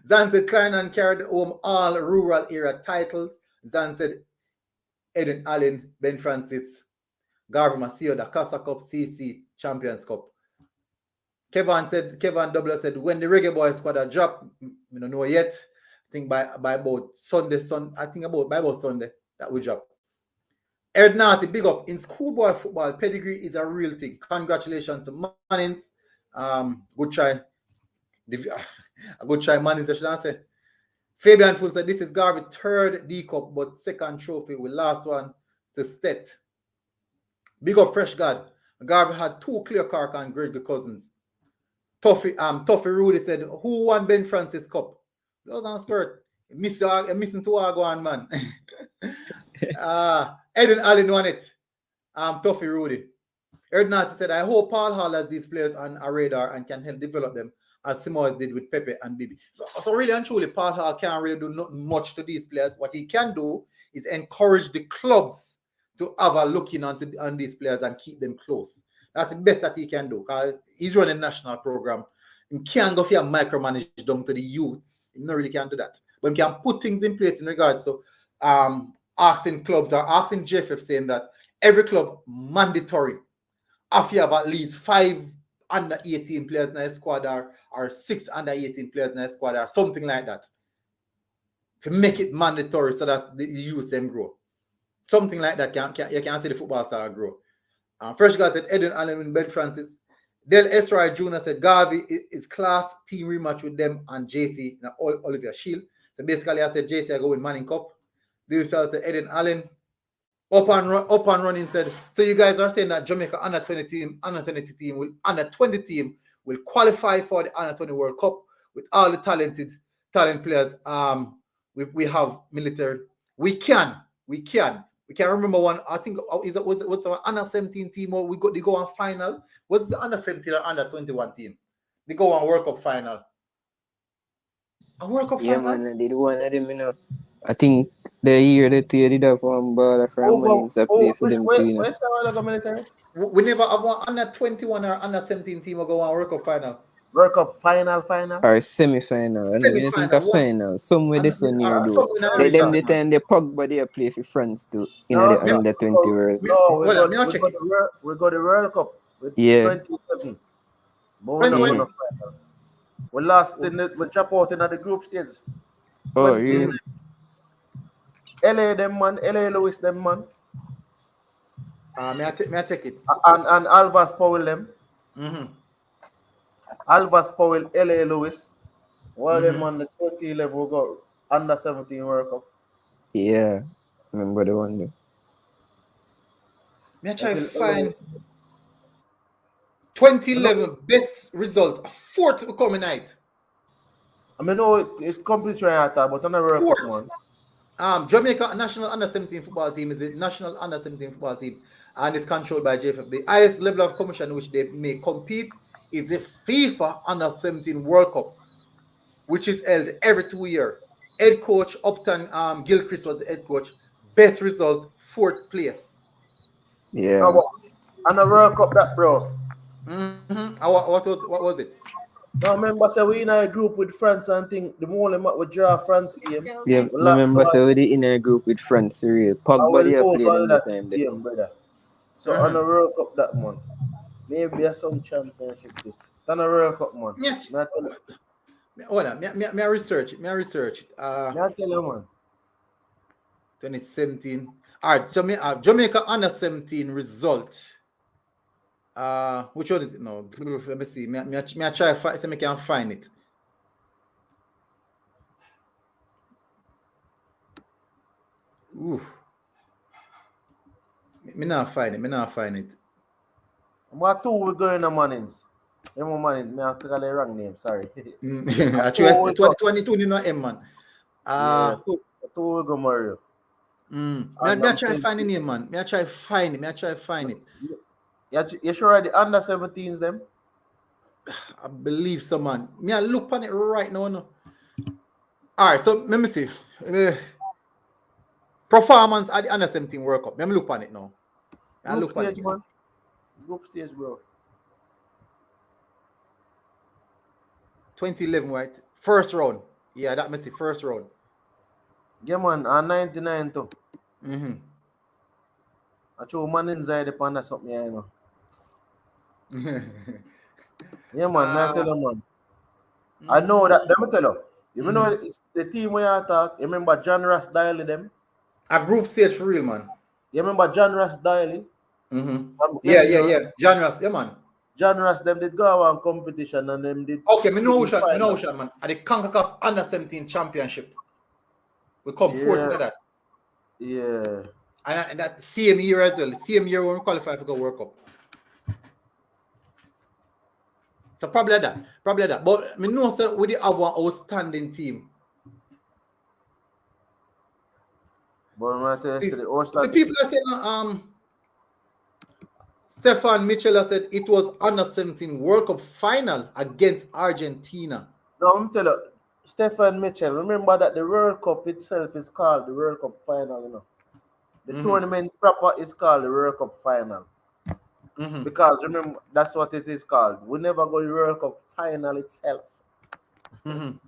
Zan said Clarendon carried home all rural area titles. Zan said Edwin Allen, Ben Francis, Garvey Maceo DaCosta Cup, CC Champions Cup. Kevin W said when the Reggae Boyz squad are dropped, we don't know yet. I think by about Sunday, by about Sunday that we drop. Ed Narty, big up. In schoolboy football, pedigree is a real thing. Congratulations to Mannings. Good try. A good try, Mannings, I should say. Fabian Full said this is Garvey's third D-Cup, but second trophy with last one to Stet. Big up Fresh God. Garvey had 2 clear Cork and Gregory Cousins. Tuffy Rudy said, who won Ben Francis Cup? Those on skirt. Missing 2 Agwan, man. Edwin Allen won it. Tuffy Rudy. Erdnat said, I hope Paul Hall has these players on a radar and can help develop them as Simoes did with Pepe and Bibi. So really and truly, Paul Hall can't really do not much to these players. What he can do is encourage the clubs to have a looking on these players and keep them close. That's the best that he can do because he's running a national program. He can't go for micromanage down to the youths. He not really can't do that. But he can put things in place in regards to asking clubs or asking JFF saying that every club mandatory if you have at least 5 under 18 players in the squad or 6 under 18 players in the squad or something like that. To make it mandatory so that the youth them grow. Something like that you can see the football star grow. Fresh guy said Edwin Allen and Ben Francis. Del Esrai Jr. said Garvey is class team rematch with them and JC and Olivia Shield. So basically I said JC I go with Manning Cup. This said Edwin Allen. Up and running said, so you guys are saying that Jamaica under 20 team will qualify for the under 20 World Cup with all the talent players. We have military. We can remember one. I think was our under 17 team or they go on final. Was the under 17 or under 21 team? They go on World Cup final. A World Cup final? Yeah, man, they do one of them, you know. I think the year that they did have one baller from Mannings, I play for them too, you know. Where's the military? We never have one under 21 or under 17 team who go on World Cup final. World Cup final. Or semi-final. I don't think a final. Somewhere this one near though. They them the time the Pogba they play for France too in the under 20 World. No, we got the World Cup with 2011. We lost we drop out in the group stage. Oh, really? LA them man, LA Lewis them man. May I take it? And Alvas Powell them. Alvas Powell, LA Lewis. While them on the 2011 we got under 17 World Cup. Yeah, remember the one there. May I try to find 2011 best result, fourth coming night. I mean, no, it's complete right but on the World Cup one. Jamaica national under 17 football team is the national under 17 football team, and it's controlled by JFF. The highest level of commission which they may compete is the FIFA under 17 World Cup, which is held every 2 years. Head coach Upton Gilchrist was the head coach. Best result, 4th place. Yeah. And the World Cup that, bro. What was it? No, remember, say we in a group with France and think the more we draw France game. Yeah, remember, so we in a group with France, real. Pogba they played in the time there. Game, brother. So on the World Cup that month, maybe some championship. On the World Cup month. Yeah. Hold on, me research it. I tell you, man. 2017. All right, so Jamaica under 17 result. Which one is it now? Let me see. Me try to find so I can find it. Ooh. Me not find it. What two we going to Mannings? Mannings, me have to call the wrong name, sorry. Actually, 22 you know M man. Two we go Mario. Me try to find the name, man. Me try to find it. You sure the under 17s them? I believe so, man. Me I look on it right now. No. All right, so let me see. Performance at the under 17 World Cup. Let me look on it now. Group stage, man. Group stage, bro. 2011, right? First round. Yeah, that must be first round. Yeah, man. And 99 too. I show man inside the panda something, you know. Yeah, man. I tell you, man. I know that. Let me tell you. You know it's the team where I talk. You remember John Ross Daly them? A group stage for real, man. You remember John Ross Daly? Yeah. John Ross, yeah, man. John Ross, them did go on competition and them did. Okay, me know Ocean, man. At the CONCACAF Under 17 Championship. We come fourth to that. Yeah. And that same year as well. The same year when we qualify for the World Cup. So probably that. But me know sir, we have one outstanding team. But the people are saying Stefan Mitchell said it was under 17 World Cup final against Argentina. No, I'm telling you, Stefan Mitchell, remember that the World Cup itself is called the World Cup final, you know. The tournament proper is called the World Cup final. Because remember, that's what it is called. We never go to the World Cup final itself. We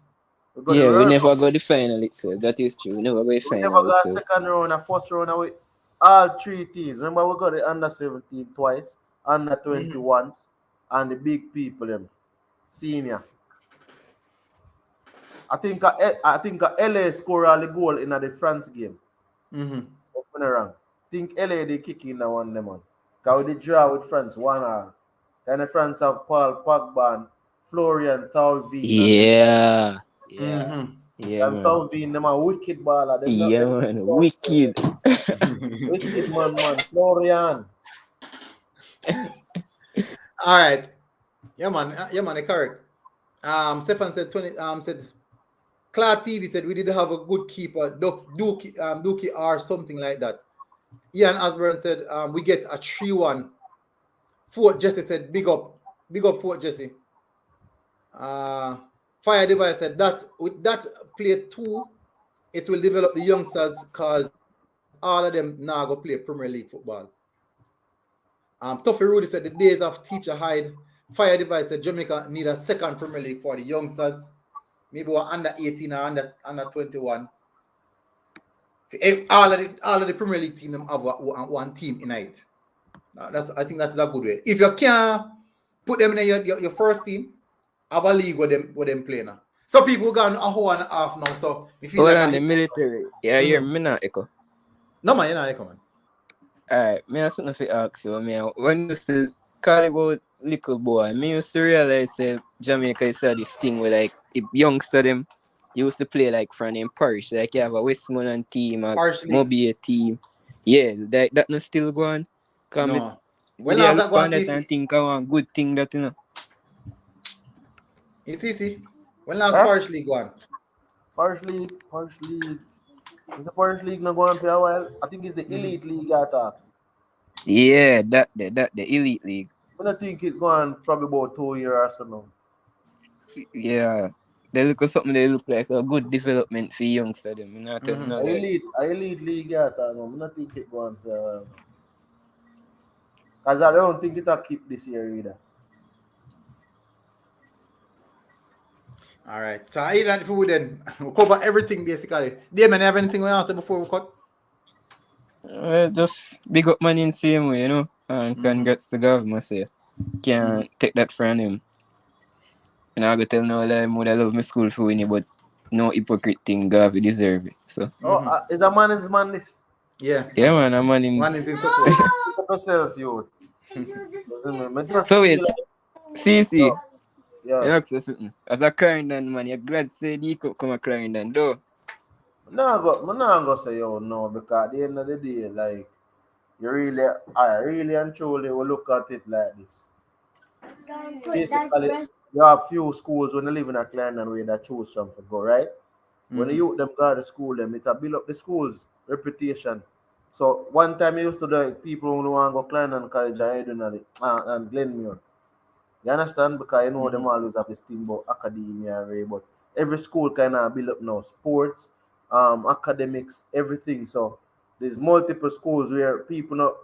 never go to the final itself. That is true. We never go to the final. We never got second round and first round with all three teams. Remember, we got the under 17 twice, under 21s, and the big people, them senior. I think LA scored all the goal in the France game. Wrong. I think LA they kick in that one, them on. Because they draw with France 1-1. Then the France have Paul Pogba and Florian Thauvin. Yeah. And Thauvin, them a wicked baller. Yeah, man. Wicked. Wicked man. Florian. All right. Yeah, man, correct. Stefan said 20. Said Clark TV said we did have a good keeper, Dookie or something like that. Ian Osborne said we get a 3-1. Fort Jesse said big up Fort Jesse. Fire Device said that with that play 2 it will develop the youngsters because all of them now go play Premier League football. Tuffy Rudy said the days of teacher Hyde, Fire Device said Jamaica need a second Premier League for the youngsters. Maybe we're under 18 or under 21. All of the Premier League team them have one team in it. I think that's a good way. If you can't put them in your first team, have a league with them playing now. Some people gone a whole and a half now, so if you Hold on, the military. Yeah, you're me not echo. No man, you're not echo, man. Alright, me have something to ask you. When you still call about little boy, me used to realize that Jamaica is this thing where like if youngster them used to play like from them parish, like you have a Westmoreland team, a Mobile team. Yeah, that not still going. No. When I look on that and think I want good thing that you know. It's easy. When last Parish League one? Parish League. Is the Parish League not going for a while? I think it's the Elite League attack. Yeah, that the Elite League. I think it's going probably about 2 years or so now. Yeah. They look at something they look like a good development for youngsters. Them. Elite League attack. I don't think it's going for a while. Because I don't think it'll keep this year either. All right. So I that food then we'll cover everything basically. Damon, have anything we answer before we cut? Just big up man in same way, you know. And congrats to Garvey Maceo. Can't take that from him. And I go tell no lie, I love my school for winning, but no hypocrite thing Garvey deserve it. So is a Mannings man list? Yeah. Yeah man, a Mannings. Mannings in support. Yourself, you. So wait, CC. Yeah. You ask you something. As a Clarendon man, you're glad to say the come a Clarendon, though. I'm not gonna say no, because at the end of the day, like I really and truly will look at it like this. Basically, you have few schools when you live in a Clarendon where they choose from to go, right? When the youth them go to school, them it build up the school's reputation. So one time I used to do people who want to go Clarendon College and Glenmuir. You understand? Because you know them always have this thing about academia, right? But every school kind of build up now sports, academics, everything. So there's multiple schools where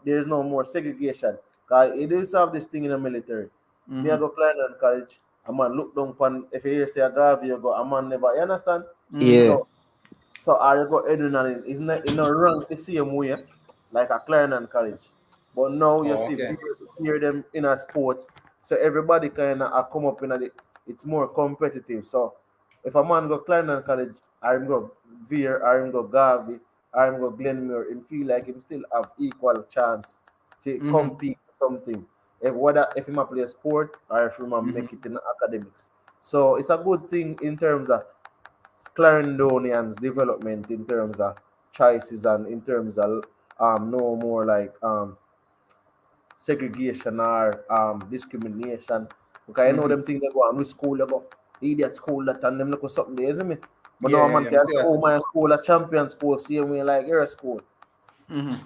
there's no more segregation. Because it is have this thing in the military. Me I go Clarendon College, a man look down upon if you say a Garvey, you go a man never. You understand? Yeah. So I go adrenaline. It's not wrong to see them way like a Clarendon College. But now you hear them in a sports. So everybody kind of come up in it's more competitive. So if a man go Clarendon College, I'm go Veer, I'm go Garvey, I'm go Glenmuir, and feel like him still have equal chance to compete something. If he play a sport or if he make it in academics. So it's a good thing in terms of Clarendonians' development, in terms of choices and in terms of no more like segregation or discrimination. Because I know them things that go on with school, they go idiot school that and them look something there, isn't it? But no man can say, oh my school a champion school, same way like your school.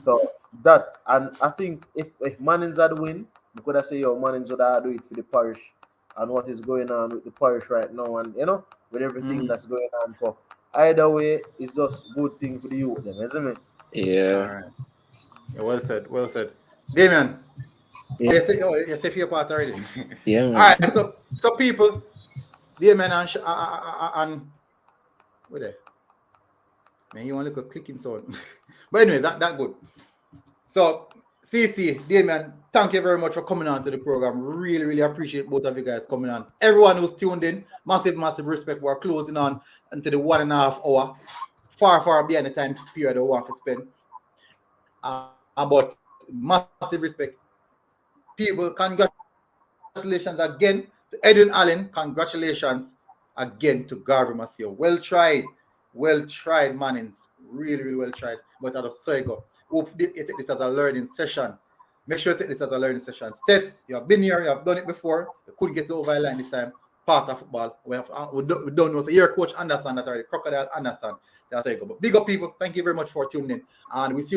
So that, and I think if Mannings had win, we could have say Mannings would have do it for the parish and what is going on with the parish right now, and you know, with everything that's going on. So either way, it's just good thing for the youth, then, isn't it? Yeah. All right. Yeah, well said. Damien. Yeah. You say for your part already. Yeah. All right. So people, Damien and where they? Man, you want to look at clicking sound. But anyway, that good. So CC, Damien, thank you very much for coming on to the program. Really, really appreciate both of you guys coming on. Everyone who's tuned in, massive respect. We're closing on into the 1.5 hour. Far beyond the time period we want to spend. But massive respect. People, congratulations again to Edwin Allen. Congratulations again to Garvey Maceo. Well tried, Mannings. Really well tried. But at a cycle. Hope you take this as a learning session. Make sure you take this as a learning session. Steps, you have been here, you have done it before. You couldn't get over the line this time. Part of football. We don't know. So your coach understand that already. Crocodile understand. That's how you go. But big up people. Thank you very much for tuning in. And we see you